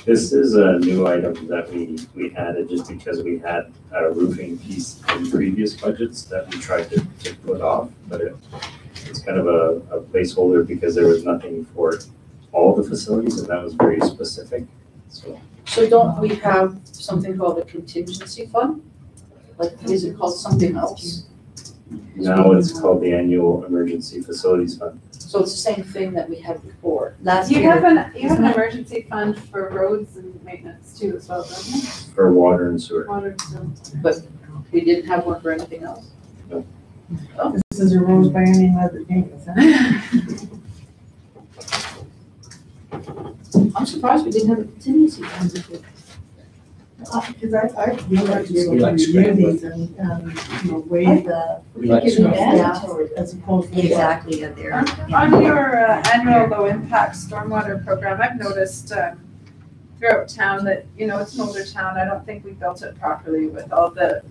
This is a new item that we added just because we had a roofing piece in previous budgets that we tried to put off, but it's kind of a placeholder because there was nothing for all the facilities, and that was very specific, so. So don't we have something called a contingency fund? Like, is it called something else? Now it's called the annual emergency facilities fund. So it's the same thing that we had before. You have an emergency fund for roads and maintenance too as well, don't you? For water and sewer. Water and sewer. But we didn't have one for anything else? No. Oh. This is a rose by any other name, is that? I'm surprised we didn't have a contingency fund before. Because I feel like to be We able like to review scrambling. these and, you know, weigh the, We like you know, scrambling. as opposed to. Exactly, there. On your annual low impact stormwater program, I've noticed throughout town that, you know, it's an older town. I don't think we built it properly with all the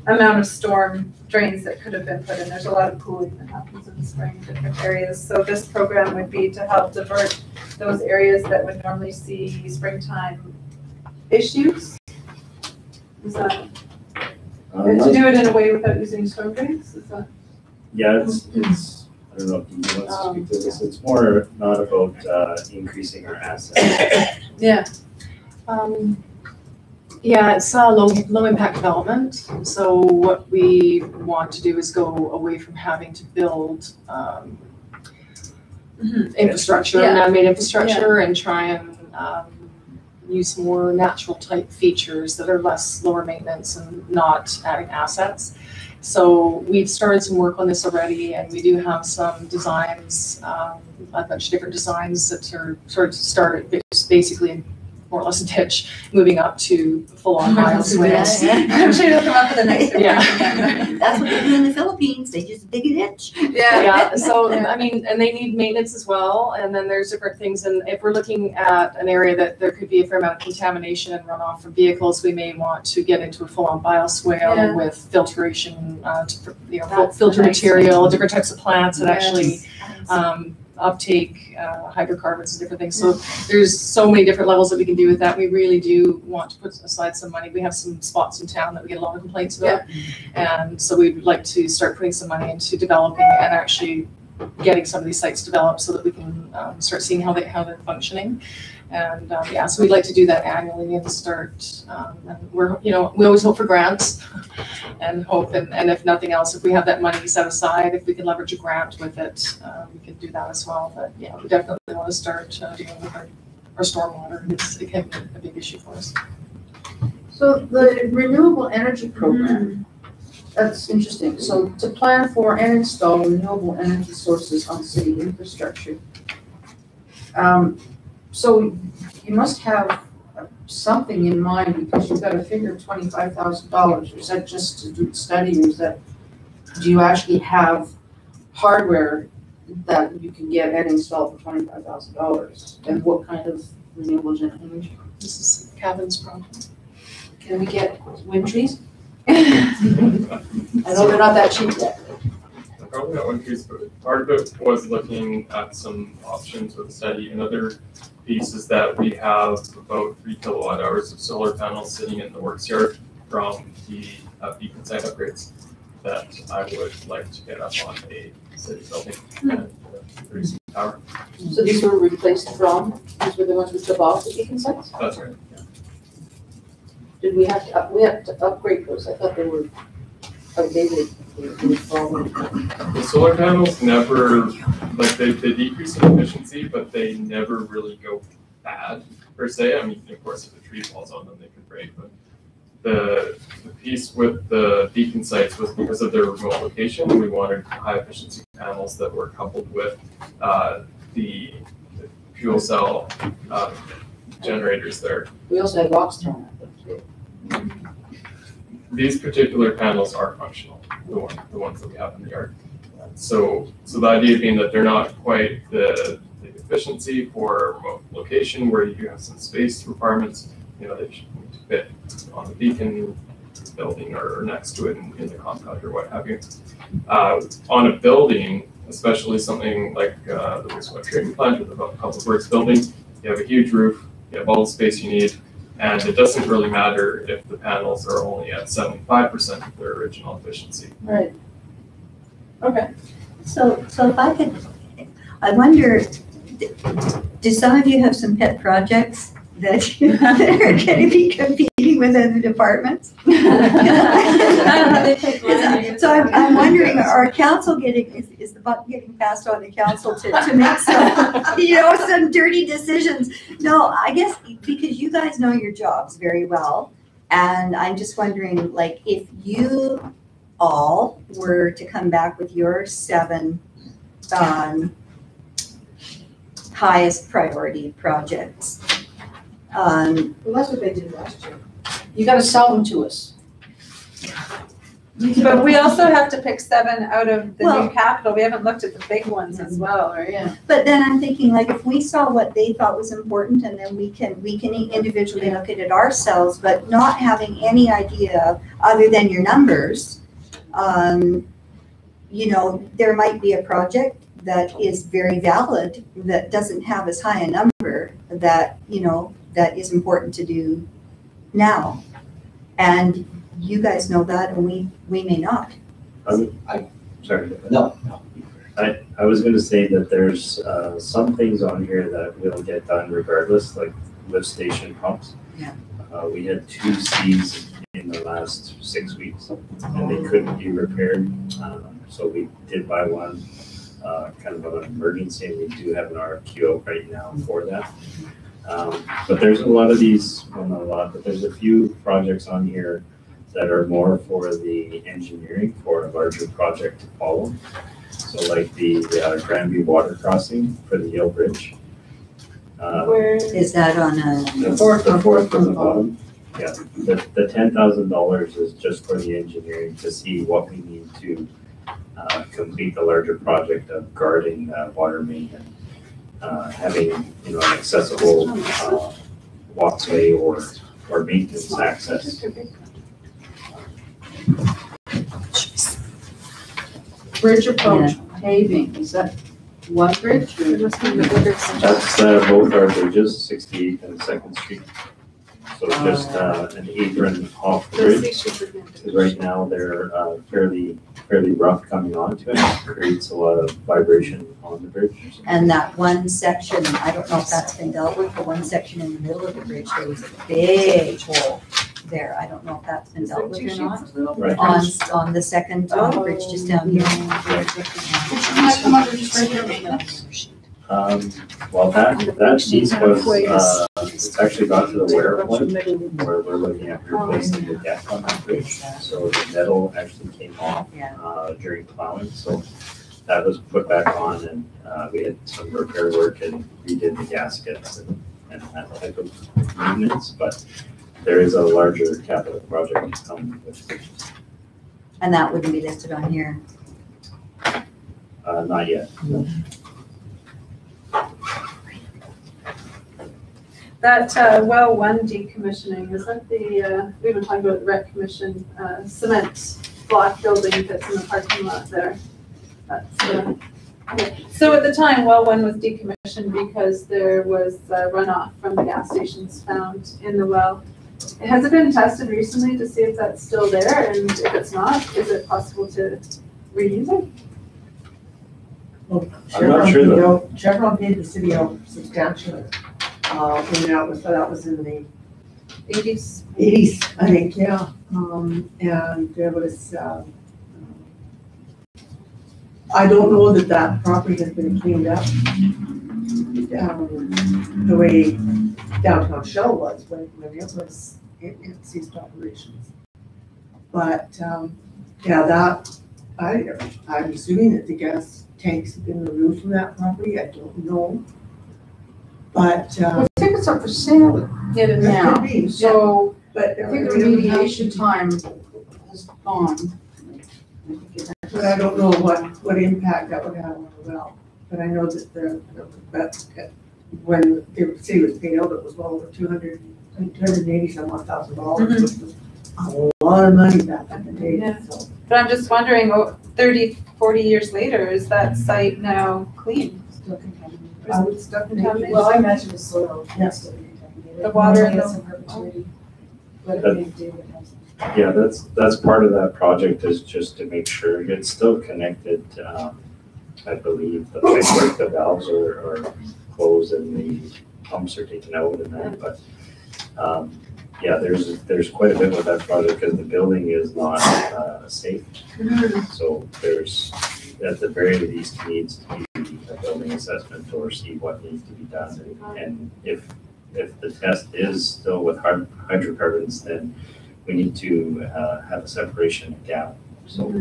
amount of storm drains that could have been put in. There's a lot of pooling that happens in the spring in different areas. So this program would be to help divert those areas that would normally see springtime issues. Is that, to do it in a way without using storm drains? Is that? Yeah, it's, I don't know if you want to speak to this, it's more not about increasing our assets. Yeah. Yeah, it's low impact development. So what we want to do is go away from having to build infrastructure, Yeah. man-made infrastructure, and try and use more natural type features that are lower maintenance and not adding assets. So we've started some work on this already, and we do have some designs, a bunch of different designs that are sort of started basically more or less a ditch, moving up to full-on bioswales. I'm sure you'll come up with a nice. Yeah. That's what they do in the Philippines, they just dig a ditch. Yeah, so, I mean, and they need maintenance as well, and then there's different things, and if we're looking at an area that there could be a fair amount of contamination and runoff from vehicles, we may want to get into a full-on bioswale Yeah. with filtration, That's filter the nice material, thing. different types of plants that actually Yes. uptake hydrocarbons and different things. So there's so many different levels that we can do with that. We really do want to put aside some money. We have some spots in town that we get a lot of complaints about. And so we'd like to start putting some money into developing and actually getting some of these sites developed so that we can start seeing how they're functioning. And yeah, so we'd like to do that annually and start, and we're, we always hope for grants and hope, and if nothing else, if we have that money set aside, if we can leverage a grant with it, we could do that as well. But yeah, we definitely want to start dealing with our stormwater. It can be a big issue for us. So the renewable energy program, that's interesting. So to plan for and install renewable energy sources on city infrastructure. So you must have something in mind because you've got a figure of $25,000. Is that just to do the study, or is that, do you actually have hardware that you can get and install for $25,000? And what kind of renewable energy? This is Kevin's problem. Can we get wind trees? I know they're not that cheap yet. Probably not one piece, but part of it was looking at some options with the study. Another piece is that we have about 3 kilowatt hours of solar panels sitting in the works yard from the beacon site upgrades that I would like to get up on a city building and produce power. So these were replaced from, these were the ones we took off the beacon sites? That's right. Did we have to, we had to upgrade those? I thought they were outdated. The solar panels never, like they decrease in efficiency, but they never really go bad per se. I mean, of course, if a tree falls on them, they could break. But the piece with the beacon sites was because of their remote location, we wanted high efficiency panels that were coupled with the fuel cell generators there. We also had rocks thrown at them. These particular panels are functional, the ones that we have in the yard. So the idea being that they're not quite the efficiency for a remote location where you do have some space requirements. They should need to fit on the beacon building or next to it in the compound or what have you. On a building, especially something like the wastewater treatment plant or the public works building, you have a huge roof, you have all the space you need. And it doesn't really matter if the panels are only at 75% of their original efficiency. Right. Okay. So if I could, I wonder, do some of you have some pet projects that are going to be competing with other departments? So I'm wondering, are council is the buck getting passed on to council to make some, some dirty decisions? No, I guess because you guys know your jobs very well. And I'm just wondering, like, if you all were to come back with your 7 highest priority projects. Well, that's what they did last year. You gotta sell them to us. But we also have to pick 7 out of the new Well- capital. We haven't looked at the big ones as well, right? Yeah. But then I'm thinking, like, if we saw what they thought was important, and then we can individually look at it ourselves, but not having any idea other than your numbers, you know, there might be a project that is very valid, that doesn't have as high a number, that, you know, that is important to do now. And you guys know that, and we may not. Sorry. No, I was gonna say that there's some things on here that will get done regardless, like lift station pumps. Yeah. We had 2 Cs in the last 6 weeks, and they couldn't be repaired. So we did buy one, kind of an emergency, and we do have an RFQ out right now for that. But there's a lot of these, well, not a lot, but there's a few projects on here that are more for the engineering for a larger project to follow. So like the Granby Water Crossing for the Yale Bridge. Where, Is that on a, The fourth from the bottom. Yeah, the $10,000 is just for the engineering to see what we need to complete the larger project of guarding that water main and having, you know, an accessible walkway or maintenance access. Bridge approach paving, is that one bridge? or- That's both our bridges, 68th and 2nd Street. So just an apron off the bridge. 'Cause right now they're fairly rough coming onto it. It creates a lot of vibration on the bridge. and that one section, I don't know if that's been dealt with, the one section in the middle of the bridge, there was a big hole there. I don't know if that's been dealt with or not. Right. On the second bridge just down here. Come under just regular Well, that piece was, it's actually gone to the wear point where we're looking at replacing the deck on that bridge. So the metal actually came off during plowing, so that was put back on, and we had some repair work and redid the gaskets and that type of maintenance, but there is a larger capital project coming with it. And that wouldn't be listed on here. Not yet. that well 1 decommissioning, is that the, we've been talking about the rec commission, cement block building that's in the parking lot there? That's, okay. So at the time, well 1 was decommissioned because there was runoff from the gas stations found in the well. Has it been tested recently to see if that's still there, and if it's not, is it possible to reuse it? Well, I'm not sure though. Chevron paid the city out substantially, when that was in the 80s? 80s, I think, yeah. And there was, I don't know that that property has been cleaned up the way downtown Shell was when it ceased operations. But, yeah, that, I'm assuming that the gas tanks have been removed from that property, I don't know. But, I think it's up for sale It is now, could be, so but. I think the remediation time has gone. But I don't know what impact that would have on the well. But I know that when the city was paid out, it was well over $280 some odd thousand dollars, which was a lot of money back in the day, Yeah. so. But I'm just wondering, 30, 40 years later, is that site now clean? Still contaminated. Is it still contaminated? Well, I imagine the soil Yeah. is still contaminated. The water Normally and it's the- in perpetuity. Whatever they do, it has. Yeah, that's part of that project is just to make sure it's still connected. I believe the pipework, the valves are closed and the pumps are taken out and that, but yeah, there's quite a bit with that project because the building is not safe. So there's, at the very least, needs to be a building assessment or see what needs to be done. And if the test is still with hydrocarbons, then we need to have a separation gap, so.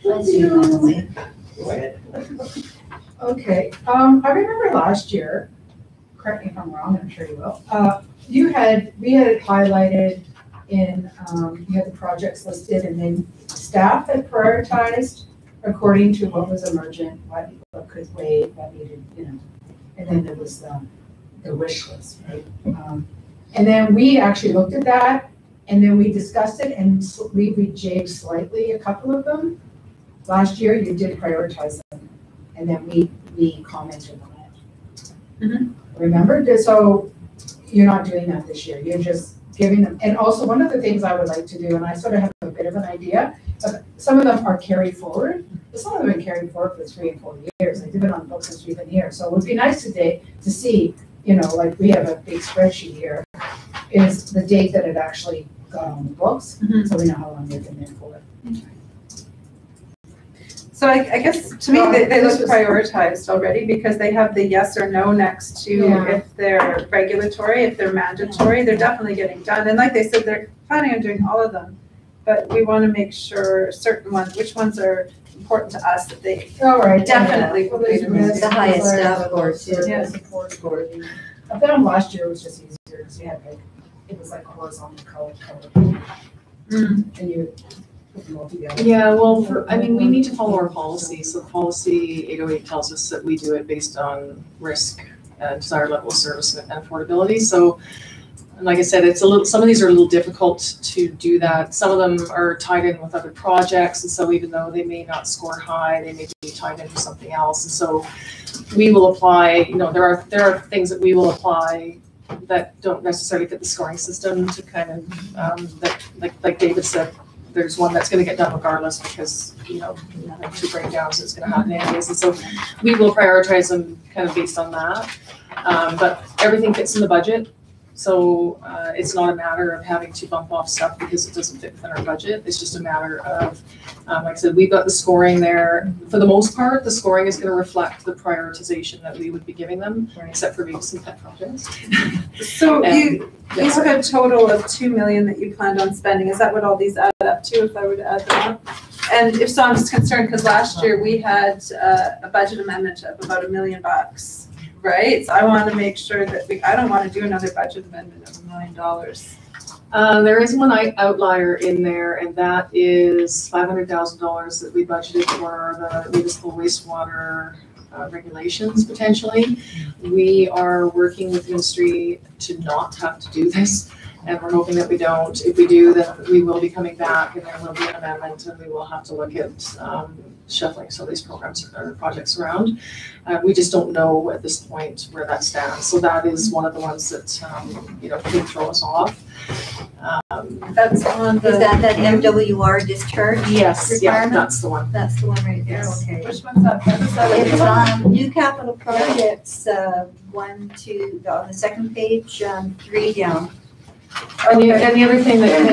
Bless you, Emily. Go ahead. Okay, I remember last year, correct me if I'm wrong, I'm sure you will, we had it highlighted in, you had the projects listed and then staff had prioritized according to what was emergent, what could wait, what needed, and then there was the wish list, right? And then we actually looked at that and then we discussed it and we rejigged slightly a couple of them. Last year, you did prioritize them and then we commented on it. Remember? So you're not doing that this year. You're just giving them. And also one of the things I would like to do, and I sort of have a bit of an idea, but some of them are carried forward. But some of them have been carried forward for 3 and 4 years. They've been on the books since we've been here. So it would be nice today to see, like we have a big spreadsheet here, is the date that it actually got on the books. So we know how long they've been there for. So I guess to me, they look prioritized already because they have the yes or no next to if they're regulatory, if they're mandatory, they're definitely getting done. And like they said, they're planning on doing all of them. But we want to make sure certain ones, which ones are important to us that they definitely complete. The highest staff score too. Yeah. Support score. I found last year was just easier because we had it was like horizontal color. And you put them all together. Yeah, well, we need to follow our policy. So policy 808 tells us that we do it based on risk and desired level of service and affordability. So, and like I said, some of these are a little difficult to do that. Some of them are tied in with other projects. And so even though they may not score high, they may be tied into something else. And so we will apply, there are things that we will apply that don't necessarily fit the scoring system to kind of, that like David said, there's one that's going to get done regardless because, two breakdowns it's going to happen anyways. And so we will prioritize them kind of based on that. But everything fits in the budget. So it's not a matter of having to bump off stuff because it doesn't fit within our budget. It's just a matter of, like I said, we've got the scoring there. For the most part, the scoring is going to reflect the prioritization that we would be giving them, except for maybe some pet projects. So you have a total of 2 million that you planned on spending. Is that what all these add up to, if I were to add them up? And if so, I'm just concerned because last year we had a budget amendment of about $1 million. Right, so I want to make sure that I don't want to do another budget amendment of $1 million. There is one outlier in there, and that is $500,000 that we budgeted for the municipal wastewater regulations potentially. We are working with ministry to not have to do this, and we're hoping that we don't. If we do, then we will be coming back, and there will be an amendment, and we will have to look at shuffling some of these programs or projects around. We just don't know at this point where that stands. So that is one of the ones that could throw us off. That's on Is that MWR discharge? Yes, yeah, requirement? that's the one. That's the one right there, Yes. okay. Which one's that? It's new capital projects, 1, 2, on the second page, 3 down. And the other thing that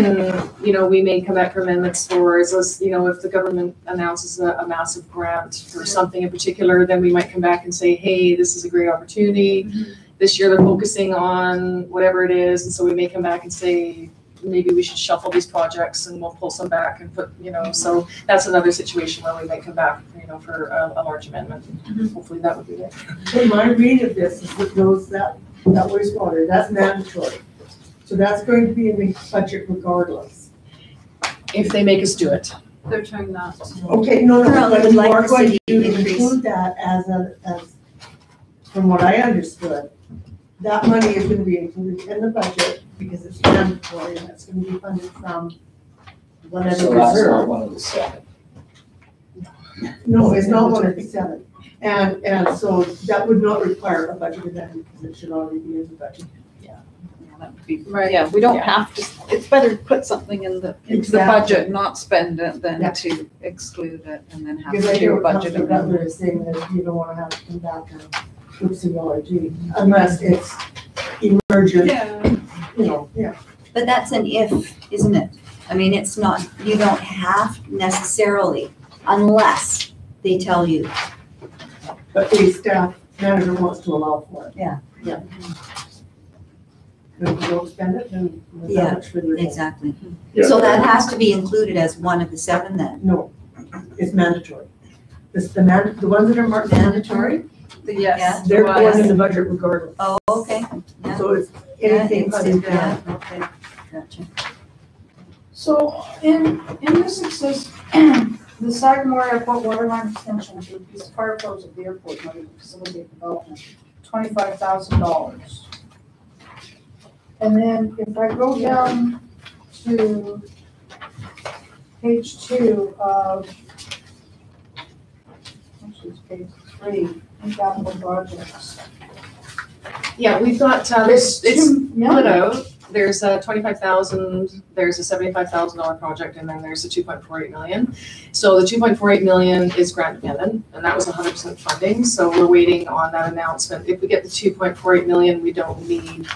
can, we may come back for amendments for is, if the government announces a massive grant for something in particular, then we might come back and say, hey, this is a great opportunity. This year they're focusing on whatever it is. And so we may come back and say, maybe we should shuffle these projects and we'll pull some back and put, so that's another situation where we may come back, for a large amendment. Hopefully that would be it. So my read of this is that that wastewater, that's mandatory. So that's going to be in the budget regardless. If they make us do it. They're trying not. Okay, no, Well, but would you like are the going city to increase. include that as, from what I understood, that money is going to be included in the budget because it's mandatory and it's going to be funded from whatever So that's not reserve. one of the 7. No, it's not one of the 7. And so that would not require a budget amendment because it should already be in the budget. Right. Yeah, we don't have to, it's better to put something into the Exactly. budget, not spend it, than Yeah. to exclude it and then have Because to I do hear a what budget Councilor amendment. Butler is saying that you don't want to have to come back and oops and LRG unless it's emergent, yeah. But that's an if, isn't it? I mean, it's not, you don't have necessarily, unless they tell you. But the staff manager wants to allow for it. Yeah. Yeah. if we don't spend it, then there's Yeah, not much for the revolving. Exactly. Yeah. So that has to be included as one of the 7 then? No, it's mandatory. The ones that are marked mandatory, Yes. they're the going ones- in the budget regardless. Oh, okay. Yeah. So it's Yeah, anything it's- other than. yeah, okay, gotcha. So in this it says, the Sagamore Airport waterline extension to reduce fire flows at the airport money to facilitate development, $25,000. And then if I go down to page 2 of, actually it's page 3, in capital projects. Yeah, we've got, There's it's 2 split million. out. There's a 25,000, there's a $75,000 project, and then there's a 2.48 million. So the 2.48 million is grant dependent, and that was 100% funding. So we're waiting on that announcement. If we get the 2.48 million, we don't need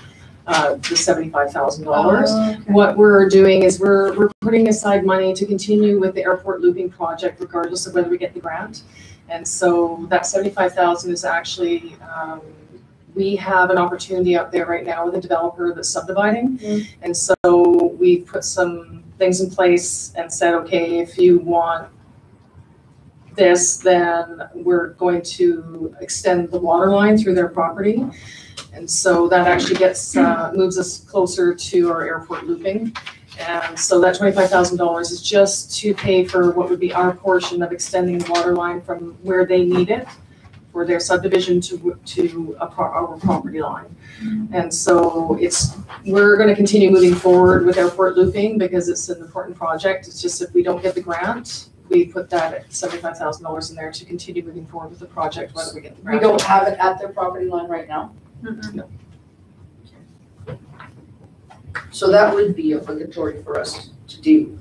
the $75,000. What we're doing is we're putting aside money to continue with the airport looping project regardless of whether we get the grant. And so that 75,000 is actually, we have an opportunity out there right now with a developer that's subdividing. And so we put some things in place and said, okay, if you want this, then we're going to extend the water line through their property. And so that actually gets, moves us closer to our airport looping. And so that $25,000 is just to pay for what would be our portion of extending the water line from where they need it for their subdivision to our property line. And so we're gonna continue moving forward with airport looping because it's an important project. It's just if we don't get the grant, we put that at $75,000 in there to continue moving forward with the project, whether we get the We grant. don't have it at their property line right now, so that would be obligatory for us to do.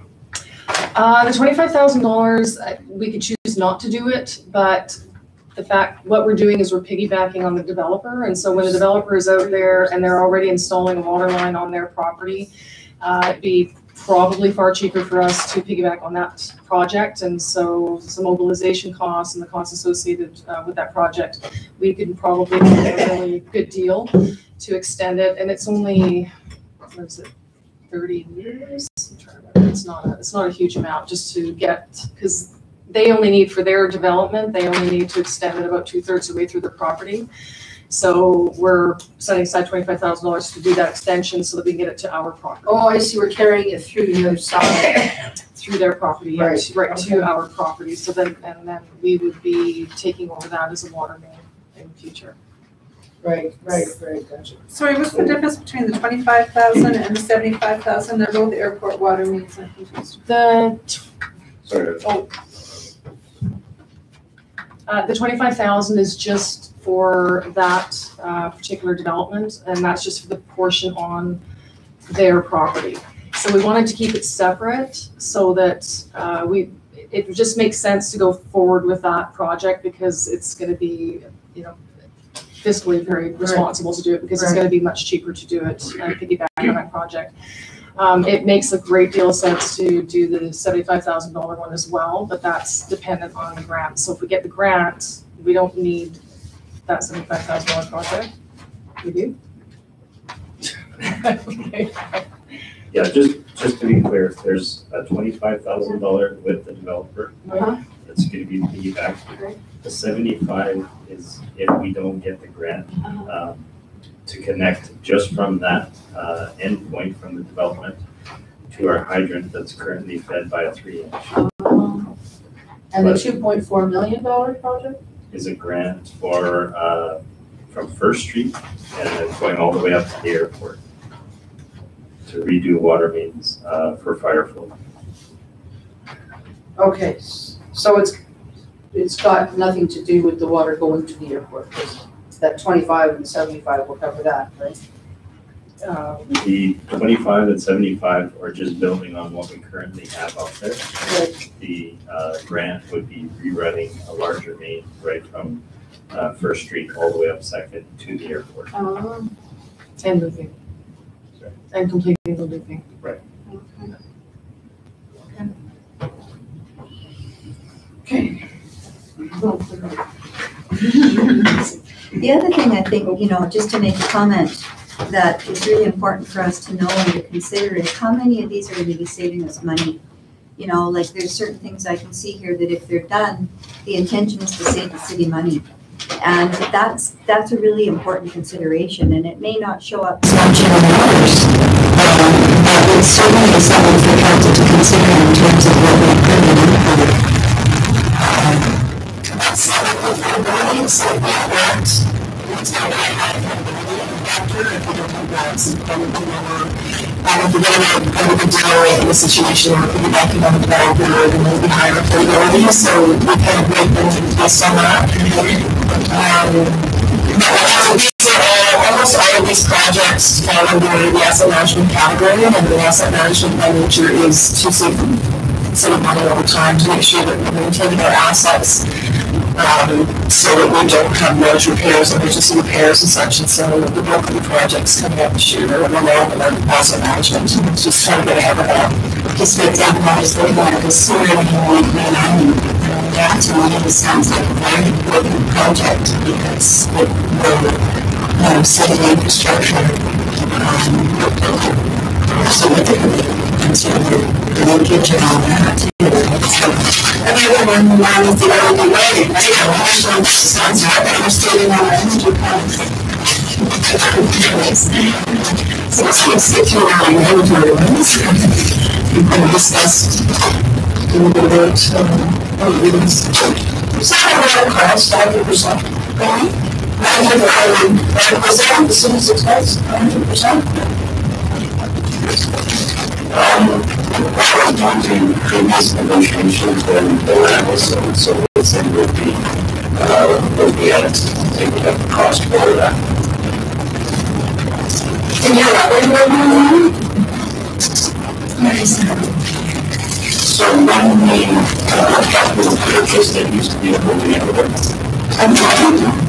The $25,000, we could choose not to do it, but what we're doing is we're piggybacking on the developer. And so when the developer is out there and they're already installing a water line on their property, it'd be probably far cheaper for us to piggyback on that project. And so some mobilization costs and the costs associated with that project, we could probably get a really good deal to extend it. And it's only, what is it, 30 years? I'm trying to remember. It's not a huge amount just to get, because they only need for their development, they only need to extend it about 2/3 of the way through their property. So we're setting aside $25,000 to do that extension so that we can get it to our property. Oh, I see, we're carrying it through the other side. Through their property, yeah, Right, right okay. to our property. So then we would be taking over that as a water main in the future. Right, gotcha. Sorry, what's the difference between the 25,000 and the 75,000? They're both airport water mains. I'm confused. The 25,000 is just for that particular development, and that's just for the portion on their property. So we wanted to keep it separate so that it just makes sense to go forward with that project because it's going to be, fiscally very responsible to do it because it's going to be much cheaper to do it and piggyback on that project. It makes a great deal of sense to do the $75,000 one as well, but that's dependent on the grant. So if we get the grant, we don't need that $75,000 project. We do? Okay. Yeah, just to be clear, there's a $25,000 with the developer. That's gonna be piggybacked. Great. The 75 is if we don't get the grant, to connect just from that endpoint from the development to our hydrant that's currently fed by a 3-inch. And the $2.4 million project? Is a grant for, from First Street and then going all the way up to the airport to redo water mains for fire flow. Okay, so it's got nothing to do with the water going to the airport, because that 25 and 75 will cover that, right? The 25 and 75 are just building on what we currently have out there. Right. The grant would be rerunning a larger main right from First Street all the way up Second to the airport. And looping. Sorry. And completing the looping. Right. Okay. The other thing I think, just to make a comment, that is really important for us to know and to consider is how many of these are going to be saving us money. You know, like there's certain things I can see here that if they're done, the intention is to save the city money. And that's a really important consideration, and it may not show up much in the numbers, but it certainly is something for council to consider in terms of what we're putting in. In the situation where we're backing on the developer or the movie higher affordability, so we kind of break them into the summer. Almost all of these projects fall under the asset management category, and the asset management by nature is to save money over time to make sure that we're maintaining our assets. So that we don't have large repairs, emergency repairs and such, and so the bulk of the projects coming up this year are along with our asset management, just trying to get ahead of that. Just for example, I was looking at the sewer in Green Island, and that to me sounds like a very important project because it will set the infrastructure significantly into the linkage and all that too. So everyone who is the only way, right? Actually, sounds right, but we're stating our energy plans. So let's get to our regulatory ones. We've kind of discussed a little bit about what it is. So I have a cost, 90%. The city's expense, 100%. We're going to previous negotiations when the land was sold, so the city would be at it, taking up the cost for that. And you have so when the capital purchase that used to be a building everywhere.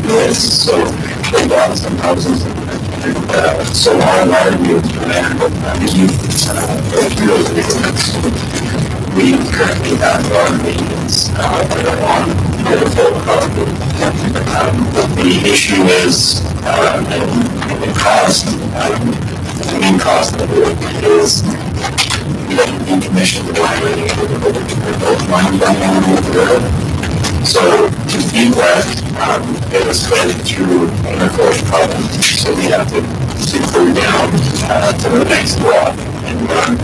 Yes, so they bought some houses. So our view is we currently have our meetings that are on beautiful property. The issue is the cost, the main cost of it is decommission the winery and both mine down over the road. So to do that, it was fed through an intercourse problem. So we have to go down to the next block and run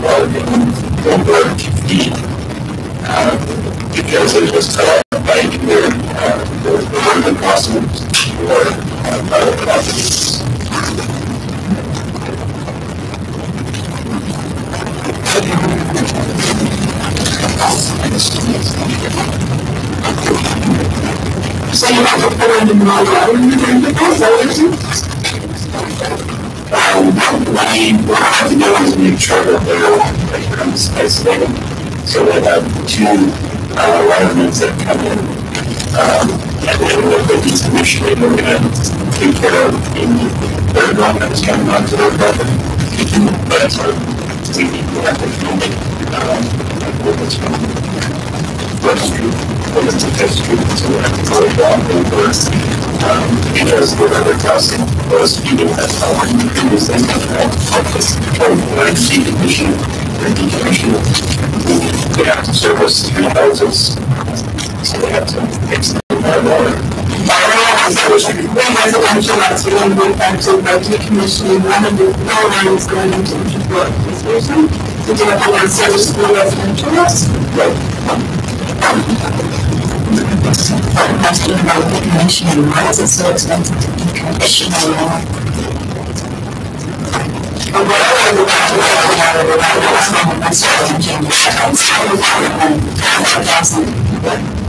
over feet because it was cut off by either the crossings or private properties. So you have to put on the model and then the process. What I have to do is make sure that they're becomes isolated. So we have two residents that come in and then we'll put these initially we're going to take care of the third one that was coming onto their property. But we have to film it what's the test street, so we have to go down over because the other crossing was feeding that power in the previous thing. When I see the issue or decommission, we have to service 3 houses, so they have to fix the water. Residential, that's the one going back to by decommissioning, one of the power lines going into the water station. So do you have to service the residential? Right. I'm asking about decommissioning. Why is it so expensive to decommission a lot?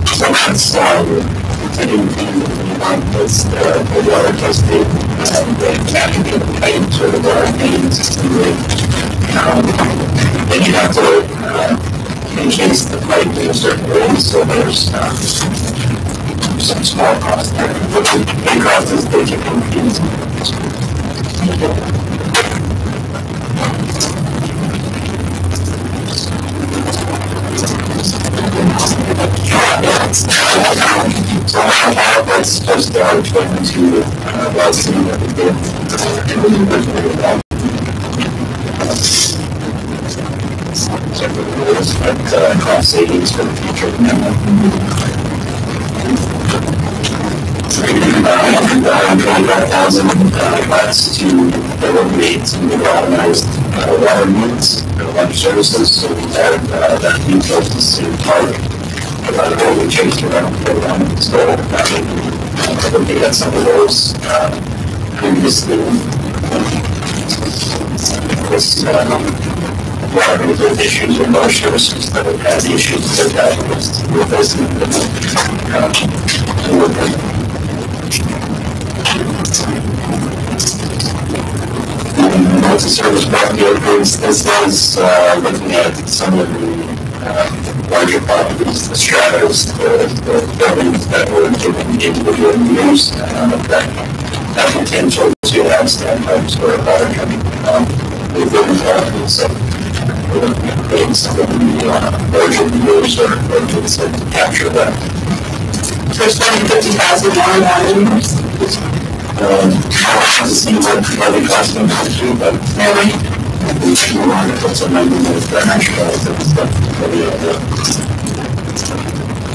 So that's I didn't was the water testing and the capture the pipe to the water mains then you have to encase the pipe in a certain way, so there's some small cost there. But the big cost is they keep confused. So that's just our 22 last thing that we did. Separate rules, but cost savings for the future. 125,000 requests to eliminate some of the organized water needs and water services. So we have that detailed to City Park. We changed around the program. So looking at some of those previously. This water with issues with water services that have had issues with that with us. Multi-service property upgrades. This is looking at some of the larger properties, the stratas, the buildings that were given individual use that have potential to have standpipes or water coming within the property. So we're looking at creating some of the larger use or things that capture that. There's $50,000 to see what the cost of to, but maybe we want to put some money in the financial stuff for the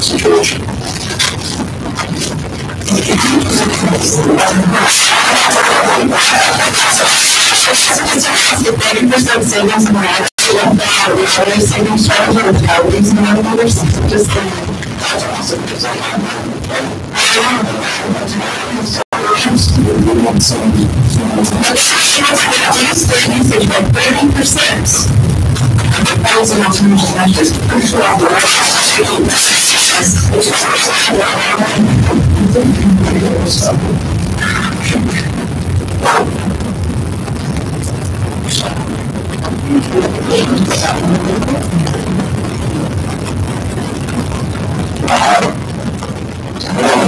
situation. 30% savings more actually other savings charges or utilities and others, just usage by 30%. That was an alternative measure.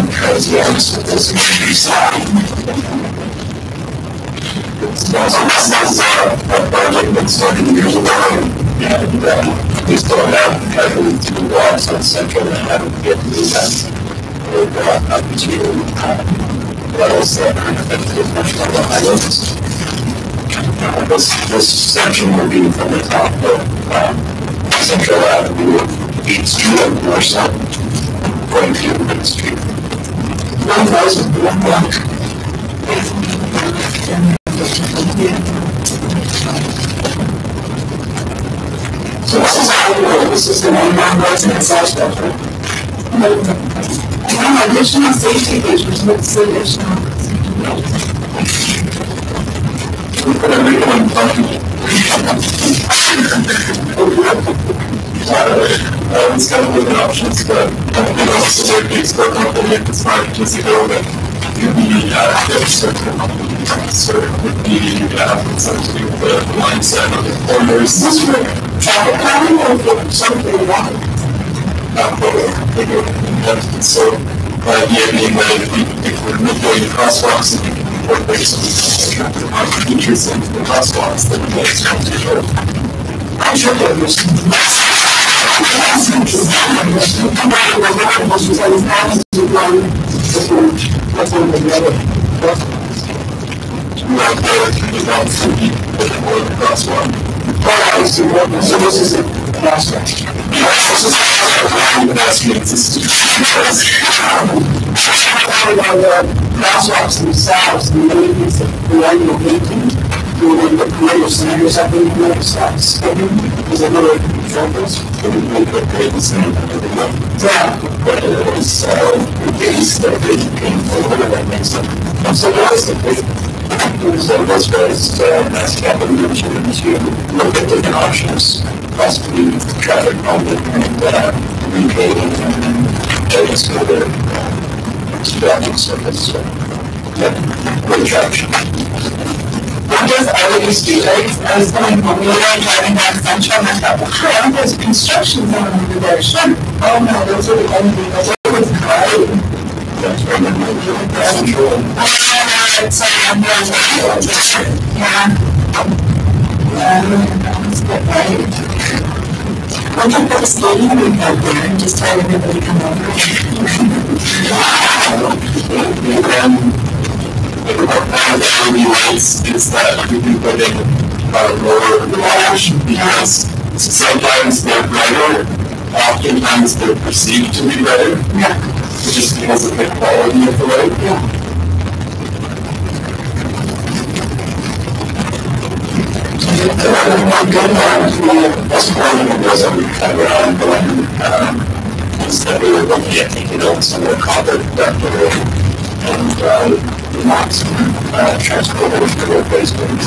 Because yes, this is a project that started years ago, and we still have heavily two blocks on Central and haven't yet to do that. We've got up to levels that are as much more the highways. This section will be from the top of Central Avenue, 8th Street and North South, going to 8th Street. 1,001 block. So this is the main non-resident sales structure. Additional safety features, what's the additional? We put everyone talking. It's kind of different options, but also there be expert company at the smart just to go that you need certain would be essentially the mindset of the owners. Traffic planning or something wrong? So the idea being that if we're doing the crosswalks and we can incorporate some attractive features into the crosswalks, then it makes sense to go. I'm sure that there's so this is a crosswalk. Crosswalks themselves, the annual meeting, the commercial centers, I think stops. There's another examples. We make a great design of the but it was base that they came forward that makes them. So what is the big? So those guys asked capital management to look at different options, possibly traffic calming and repaving and just go there. Traffic surface. So yeah, great traction. Not just LED streetlights. I was going home the other day driving down Central and I thought, wow, there's a construction zone over there. Sure. Oh no, those are the LED. Those are what's great. That's right. Central. It's like I'm yeah. That's good, right? I'll talk about the stadium we got there and just tell everybody to come over. the lights is that we can put in lower wattage because sometimes they're brighter, oftentimes they're perceived to be better. Yeah. Just because of the quality of the light. Yeah. That's part of it was that we kind of ongoing, instead we were looking at taking out some of the copper conductor and transporters for replacement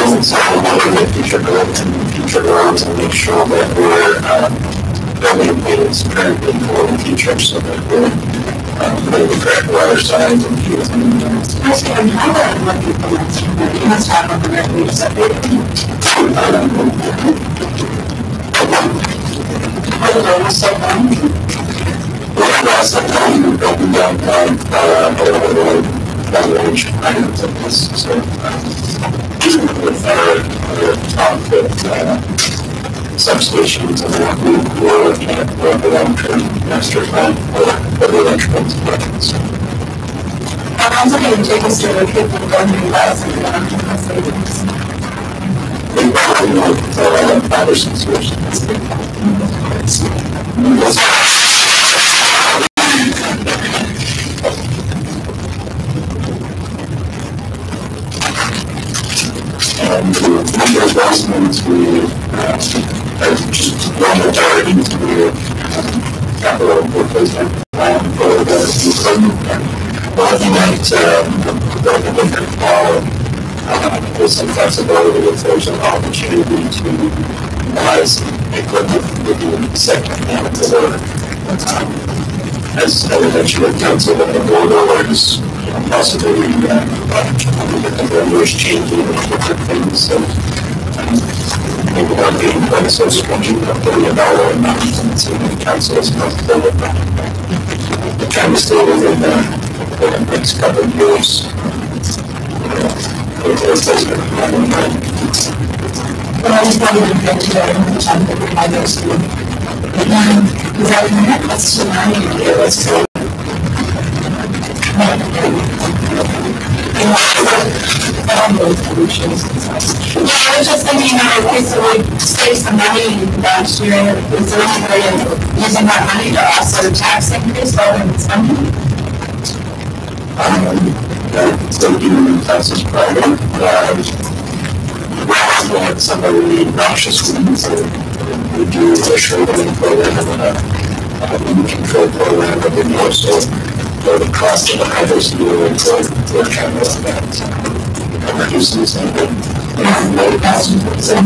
and so we're looking at future goals and make sure that we're building things currently for the future so that we're putting the correct water signs and fuels and how about what people you must have on the record separate. We're building downtown long-range items of this, so with our top substations and what we're looking at for the long-term master plan for the electrical projects. How long did it take us to locate the 100,000 savings? We probably want 5 or 6 years. And the investments we are just one of our into capital replacement plan for the equipment. We're looking at building a different model with some flexibility if there's an opportunity to buy some equipment within the second hand to the as I mentioned with council that the board orders possibly the vendors changing different things, so maybe not being quite so stringent of $1 billion amount, and so the council is comfortable with that. We're trying to stay within the next couple of years. But I was probably going to get together in the time that we might go to. But then, is that the next tsunami here? Let's go. Yeah, I was just thinking that in case we save some money last year, is there any way of using that money to offset a tax increase rather than spending? So doing taxes private, we're at some of the noxious ones, we do a short-term program and a weed control program, but then also the cost of the hydros we're trying to look at reducing something. And the passengers, so you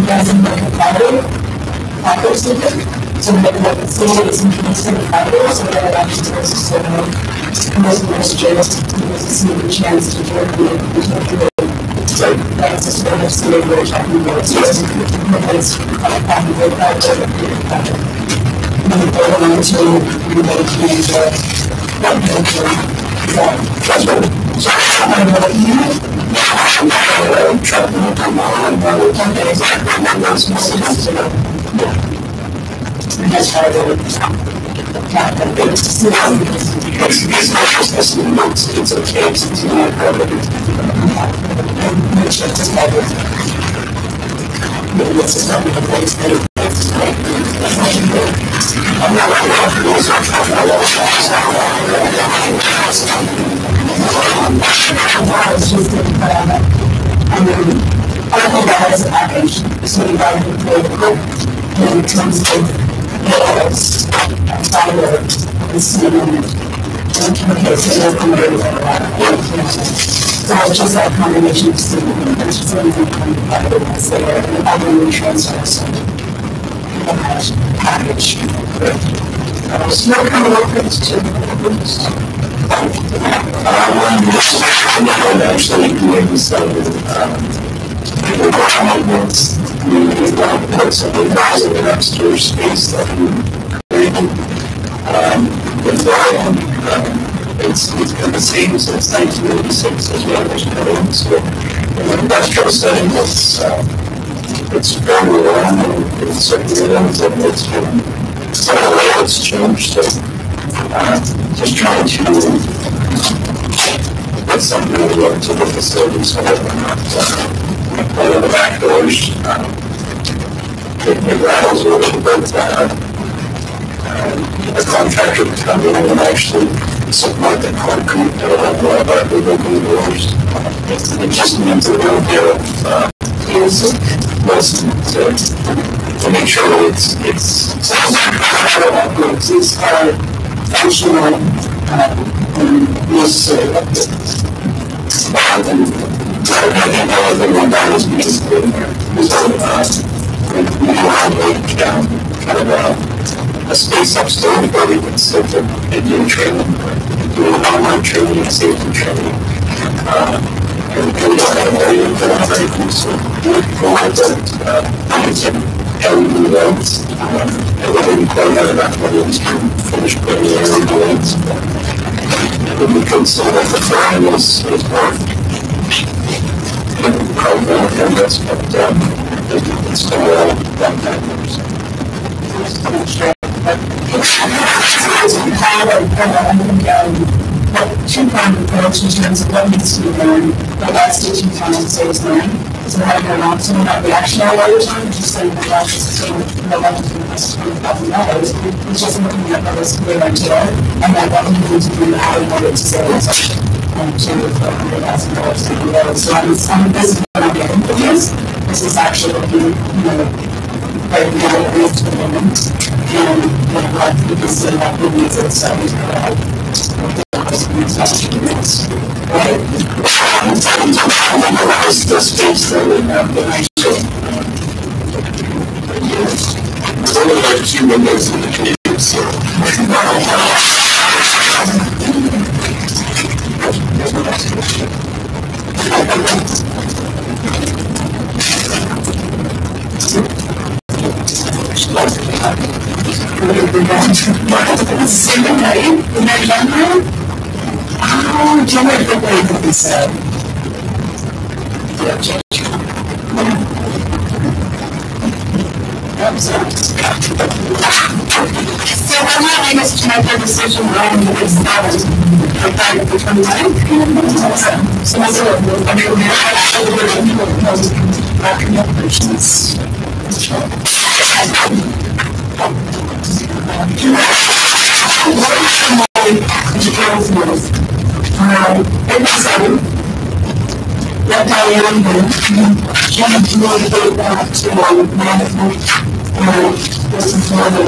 guys in the competitive hydros with it, so that the city is increasing the hydros, so that it actually goes to most messages to see the chance to work with so that's just what I'm saying, we're talking about it's probably without the ability to relocate that's what I'm it's a chance to I think that as a package, so you got to play the book in terms of outside of the city and communication and so it's just that combination of city and just everything coming together as they are and other new transfers and package. So what kind of workers to I'm actually doing some requirements, put some windows in the upstairs space that we created with Ryan. It's been the same since 1986 as well as so in an industrial setting, it's it's very long and in certain rhythms and it's been several layouts changed, so just trying to put something into the facility so that we're not playing the back doors. It rattles a little bit. The contractor would come in and actually support the concrete by removing doors. It just means a little bit of listen to make sure that it's functional and necessary updates. And the other thing like that is basically we have kind of a space upstairs where we can sit and do training, do online training and safety training. And we don't have an area that are very cool, so we provide that LED lights. And we're going to play out about what it is to finish putting the LED lights. And then we can see that the frame is worth probably not the best, but it's still a long time. Two-pronged approach in terms of what needs to be done, but that station time saves money. So we have an option about reactionary all the time, just saying that that's just no one can invest $20,000. It's just looking at what is great idea and then what we need to do out in order to save it. And to $400,000 to be there. So this is what I'm getting for this. This is actually looking, very good to the moment. And what we can see that we need to sell it. Right? The space that we have the there's only like 2 windows in the cave, so So I'm not going to make a decision on the 7th for 29th. So that's what I mean, that Diane did, she had to motivate that to management and this is one of the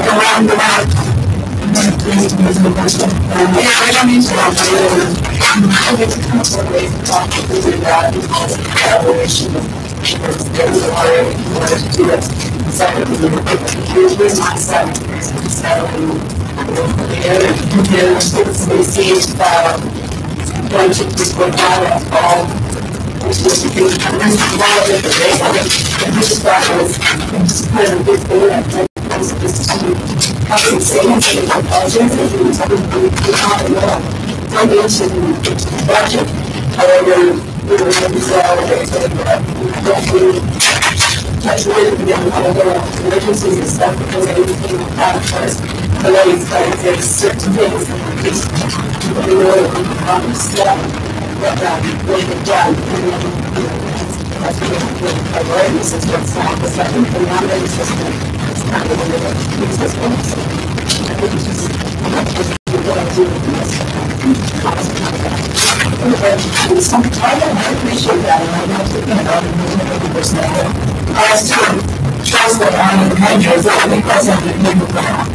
around the map. Yeah, I don't need to talk to you. I get to come up with a way to talk to you about collaboration. There's a lot of ways to do it. So, here's my son. So, we see going to people down all which was the thing, and there's a lot of different ways of it. And we just thought it was just kind of a good thing that was just to have some savings in the budget, and we can't mention the budget. However, we were able to sell it, definitely touch wood and get a lot of emergencies and stuff because everything will happen first. The ladies try to take certain things and just we know step what they get done and then that's the priorities is what's not the second thing on the system. It's kind of the system. So I think it's just what I do with this. I appreciate that and I'm not thinking about it in the percent. I was doing transport on the country that because of the people now.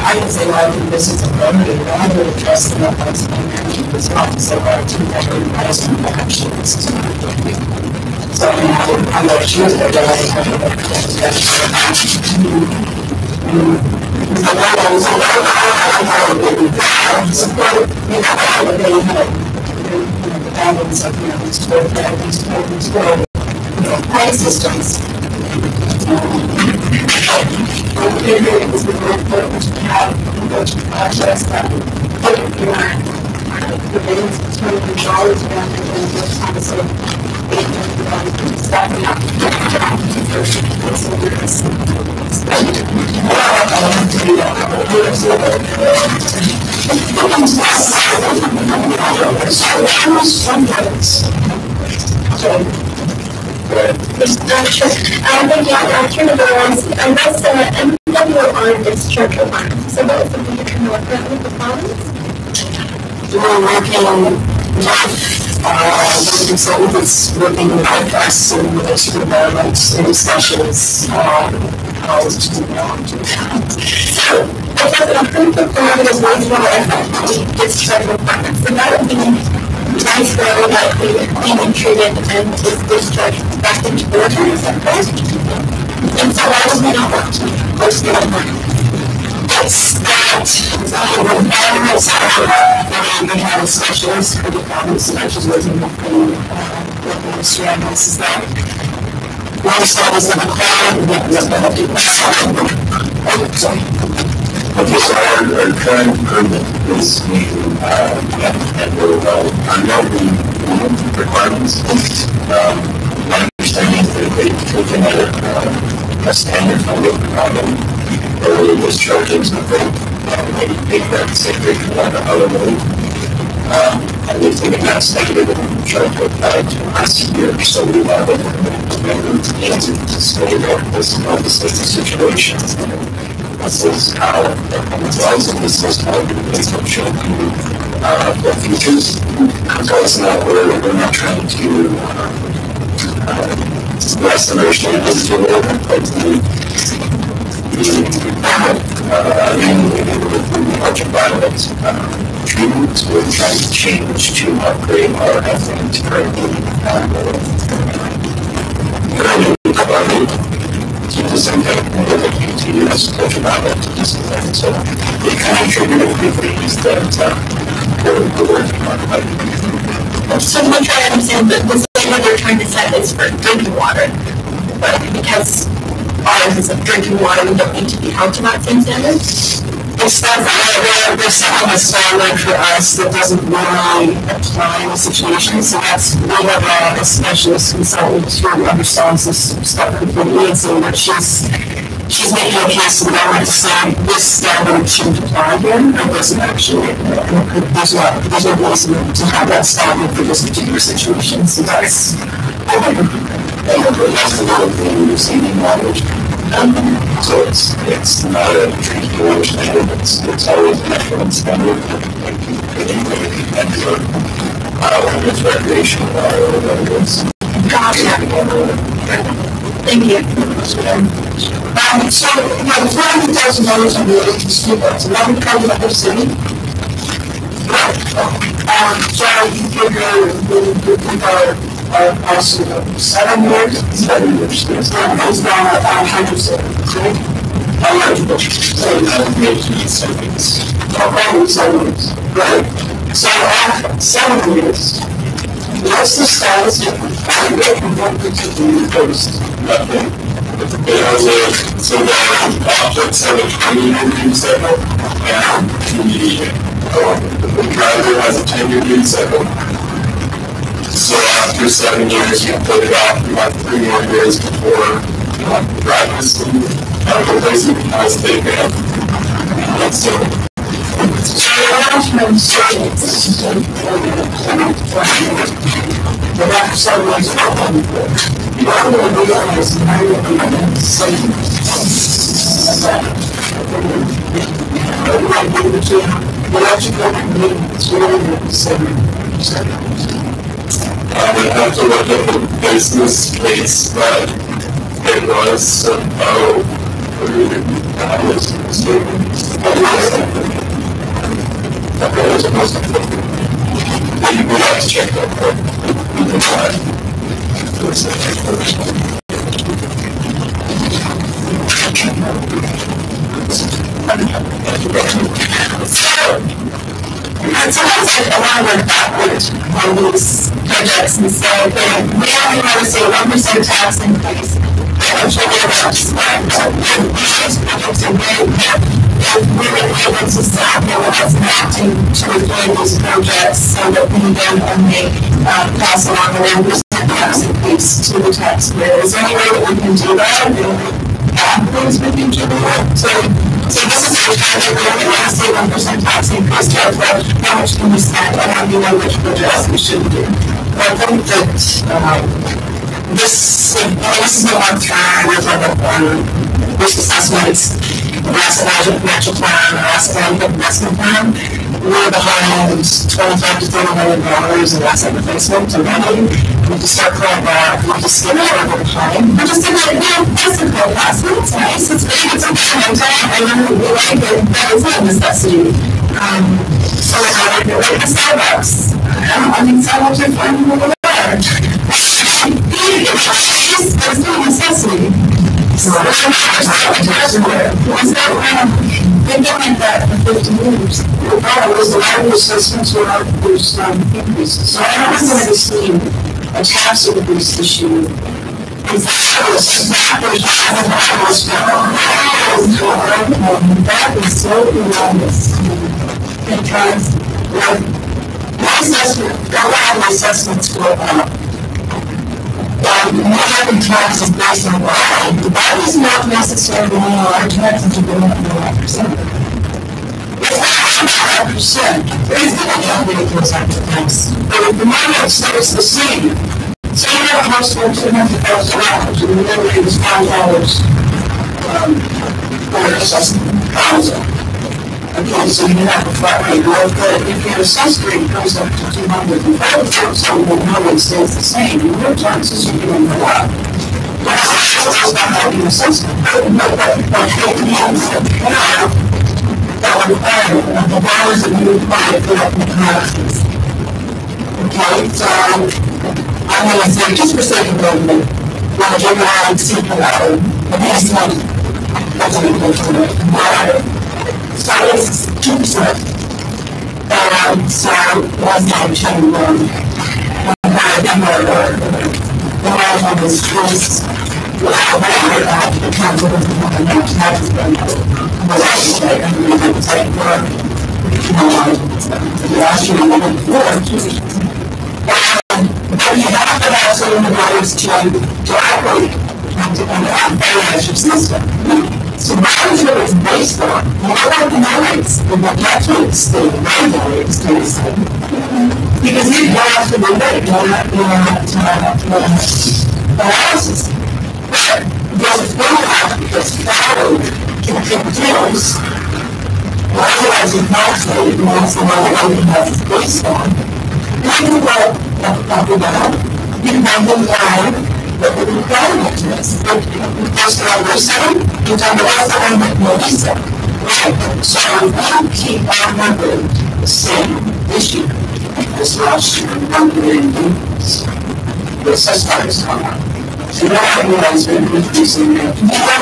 I can say, well, I think this is a remedy, but I really trust enough on some management as well to say, well, to never advise them that actually this is not a good thing. So, I mean, I'm not sure that I have a support, the balance of, these pay systems. It is very important to have projects that the balance between dollars and what's on the same staffing up. Turn it around. And that's the MWR district one. So that was something you can work with the province? We're working with the consultant that's working with us in the district environment and discussions on how to do that. So I guess an approved program is wastewater FFP district requirements. So that would be nice for everybody being treated and is discharged back into the water, is that correct? And so why would we not want to post it on that? Yes, that we have a specialist for the province, such as working with the ministry on this, is that most of us have a plan, Okay, so our current permit is meeting, and we're under the requirements. My understanding is that they've taken a standard from the problem, early discharging something, maybe take that sacred one out of it. And they've taken that standard and tried to apply it to last year, so we have a answer to stay there. This is obviously the situation. This is how it's also this is how it's going to show the features. So it's not we're not trying to less than understand this to it, but the ultraviolet treatments we're trying to change to upgrade our effluent to disinfect and looking to use ultraviolet to disinfect. So it kind of triggered a few things that we're working on. So I'm trying to understand that the standard they're trying to set is for drinking water, but because ours is of drinking water, we don't need to be held to that same standard? It's not that we're setting a standard for us that doesn't really apply in the situation. So that's, we have a specialist consultant who understands this stuff completely, and so that she's making a case to the government to say this standard shouldn't apply here. It doesn't actually, there's no reason to have that standard for this particular situation. So that's, that's the little thing you're seeing in language. So it's not a drinking water standard, it's always an effluent standard. And for when it's recreational water or whatever it is. Thank you. So, the $400,000 on the students, and that would come from the city. So you figure our 7 years, it's down at 100 seconds, right? 100 seconds. Okay, 7 years, right? So after 7 years, what's the status of the first? Nothing. So after 7 cycle, and the driver has a 10-year duty cycle. So after 7 years, you put it off, you have 3 more years before you have to drive this thing. Replacement has to take it. So we have to look at the business case, but it was about we have to check that. And sometimes I want to work backwards on these projects and say, we only want to say 1% tax increase I'm sure they're about to start. So these projects are very good. And we were able to start mobilize matching to avoid these projects so that we then only pass along the 1% tax increase to the taxpayer. Is there any way that we can do that? Things we can do that. So this is the time that we're going to say 1% tax increase to how much can we spend and how do you know which projects we should do. I think that this is a long-term risk assessments, the asset management financial plan, the asset management investment plan. We're behind $25 to $30 million in asset replacement already. We just start pulling back, we just get out over time. I just did that, that's a cool class, it's nice, it's great, it's okay, I know we like it, but it's not a necessity. So I like it like the Starbucks. I think Starbucks are fun over there. It's not a necessity. So they've been like that for 50 years. It was the largest assessments without those increases. So I don't think I've seen a tax increase this year. That is so enormous. Because my assessment, a lot of my assessments go up. Not having taxes based on why, that is not necessarily mean our taxes are going up 1%. It's not 5%. There is going to be a big impact to tax. But if the money stays the same, so you have a household $200,000 and the minimum is $5 for assessment. Okay, so you have a flat rate, well, but if your assessed rate goes up to 205,000, so the number stays the same, and your taxes are going to go up. But it's not having an assessment. That would require the dollars that you require for the taxes. Okay, so I'm going to say, just for sake of government, when I get around to the next one, that's going to go to it. So it's 2%. So last time China won, the margin was close. The council was the taxes going up. Last year, we went forward. But you have to also in the ways to operate and manage your system. So that is what it's based on. Not economics, and what metrics the regulators do. Because you have to remember analysis. There's a formula that's followed in details. Otherwise, it's not so you can also know what everything else is based on. Think about you can have them down. But the requirement is, because we're saying, you've done the last time with Melissa, right? So we keep our number the same this year, this last year, the system is coming up. So now everyone's been increasing it. My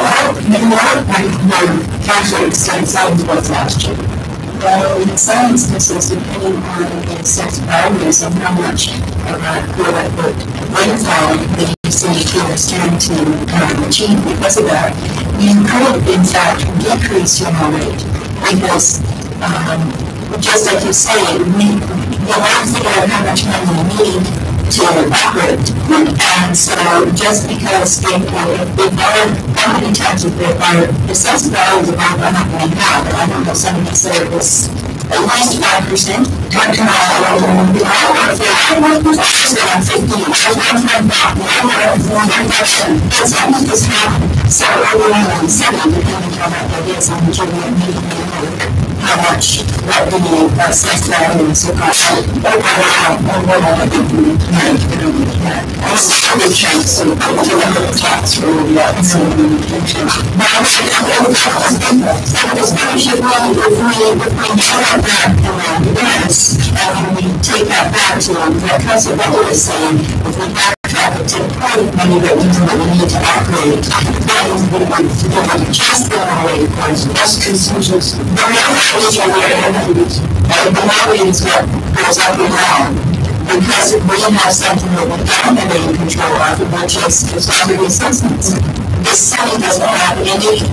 tax rate sounds what's last year. Well, in some instances, depending on the sex values of how much of that good lifestyle the CDQ is trying to achieve because of that, you could, in fact, decrease your rate because, just like you say, we have to figure out how much money we need to operate. And so just because if our property taxes, if our assessed value is about what we have, I don't know, somebody said it was at least 5%. So everyone on 7, depending on how that is on the general meeting, how much revenue assessed value is supposed to be. I'm trying to sort of put together the tax rule yet. So and we take that back to what Council Butler is saying, if we backtrack it to the point money that we need to operate, that is what we want to do. Just the way it goes, best decisions. The money is what goes up and down. Because if we have something that we don't have any control of, which is already assessments. this study doesn't have any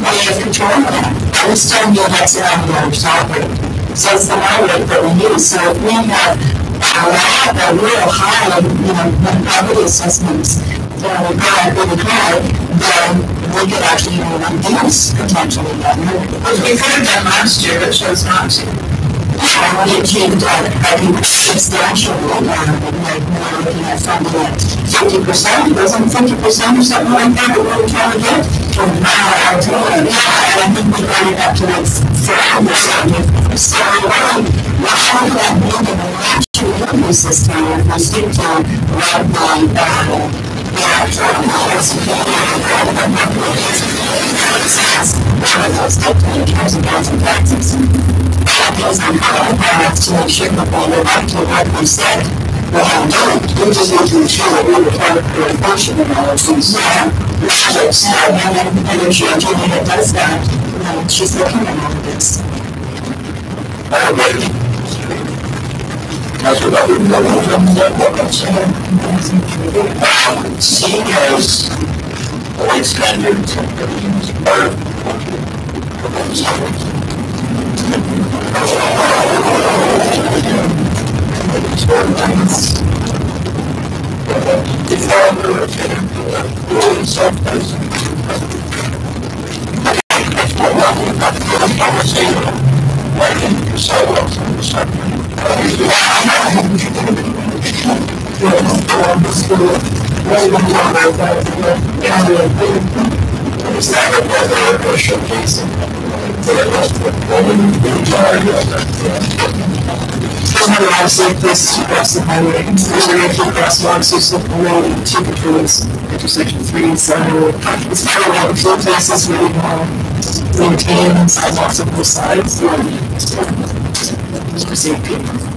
way of controlling that. And it's still new, that's not the average top rate. So it's the high rate that we use. So if we have a real high, probability assessments, really high, then we could actually even reduce potentially that number. We could have done last year, but chose not to. And we achieved, I think, substantial, like we're looking at something like 50%, wasn't 50% or something like that, that we were trying to get? And I think we got it up to like 40%. So, what have that been in the actual revenue system if we stick to what to make sure that they live up to what we said we have done. We just need to ensure that we report the function of all of these projects. And if you're Julie that does that, she's looking at all of this. That's what I would know what I'm saying. Seeing as white standards are Like this across the highway, there's a few crosswalks, there's the road, two patrols, intersection 3, so it's kind of like a few places where we maintain sidewalks on both sides, for safety.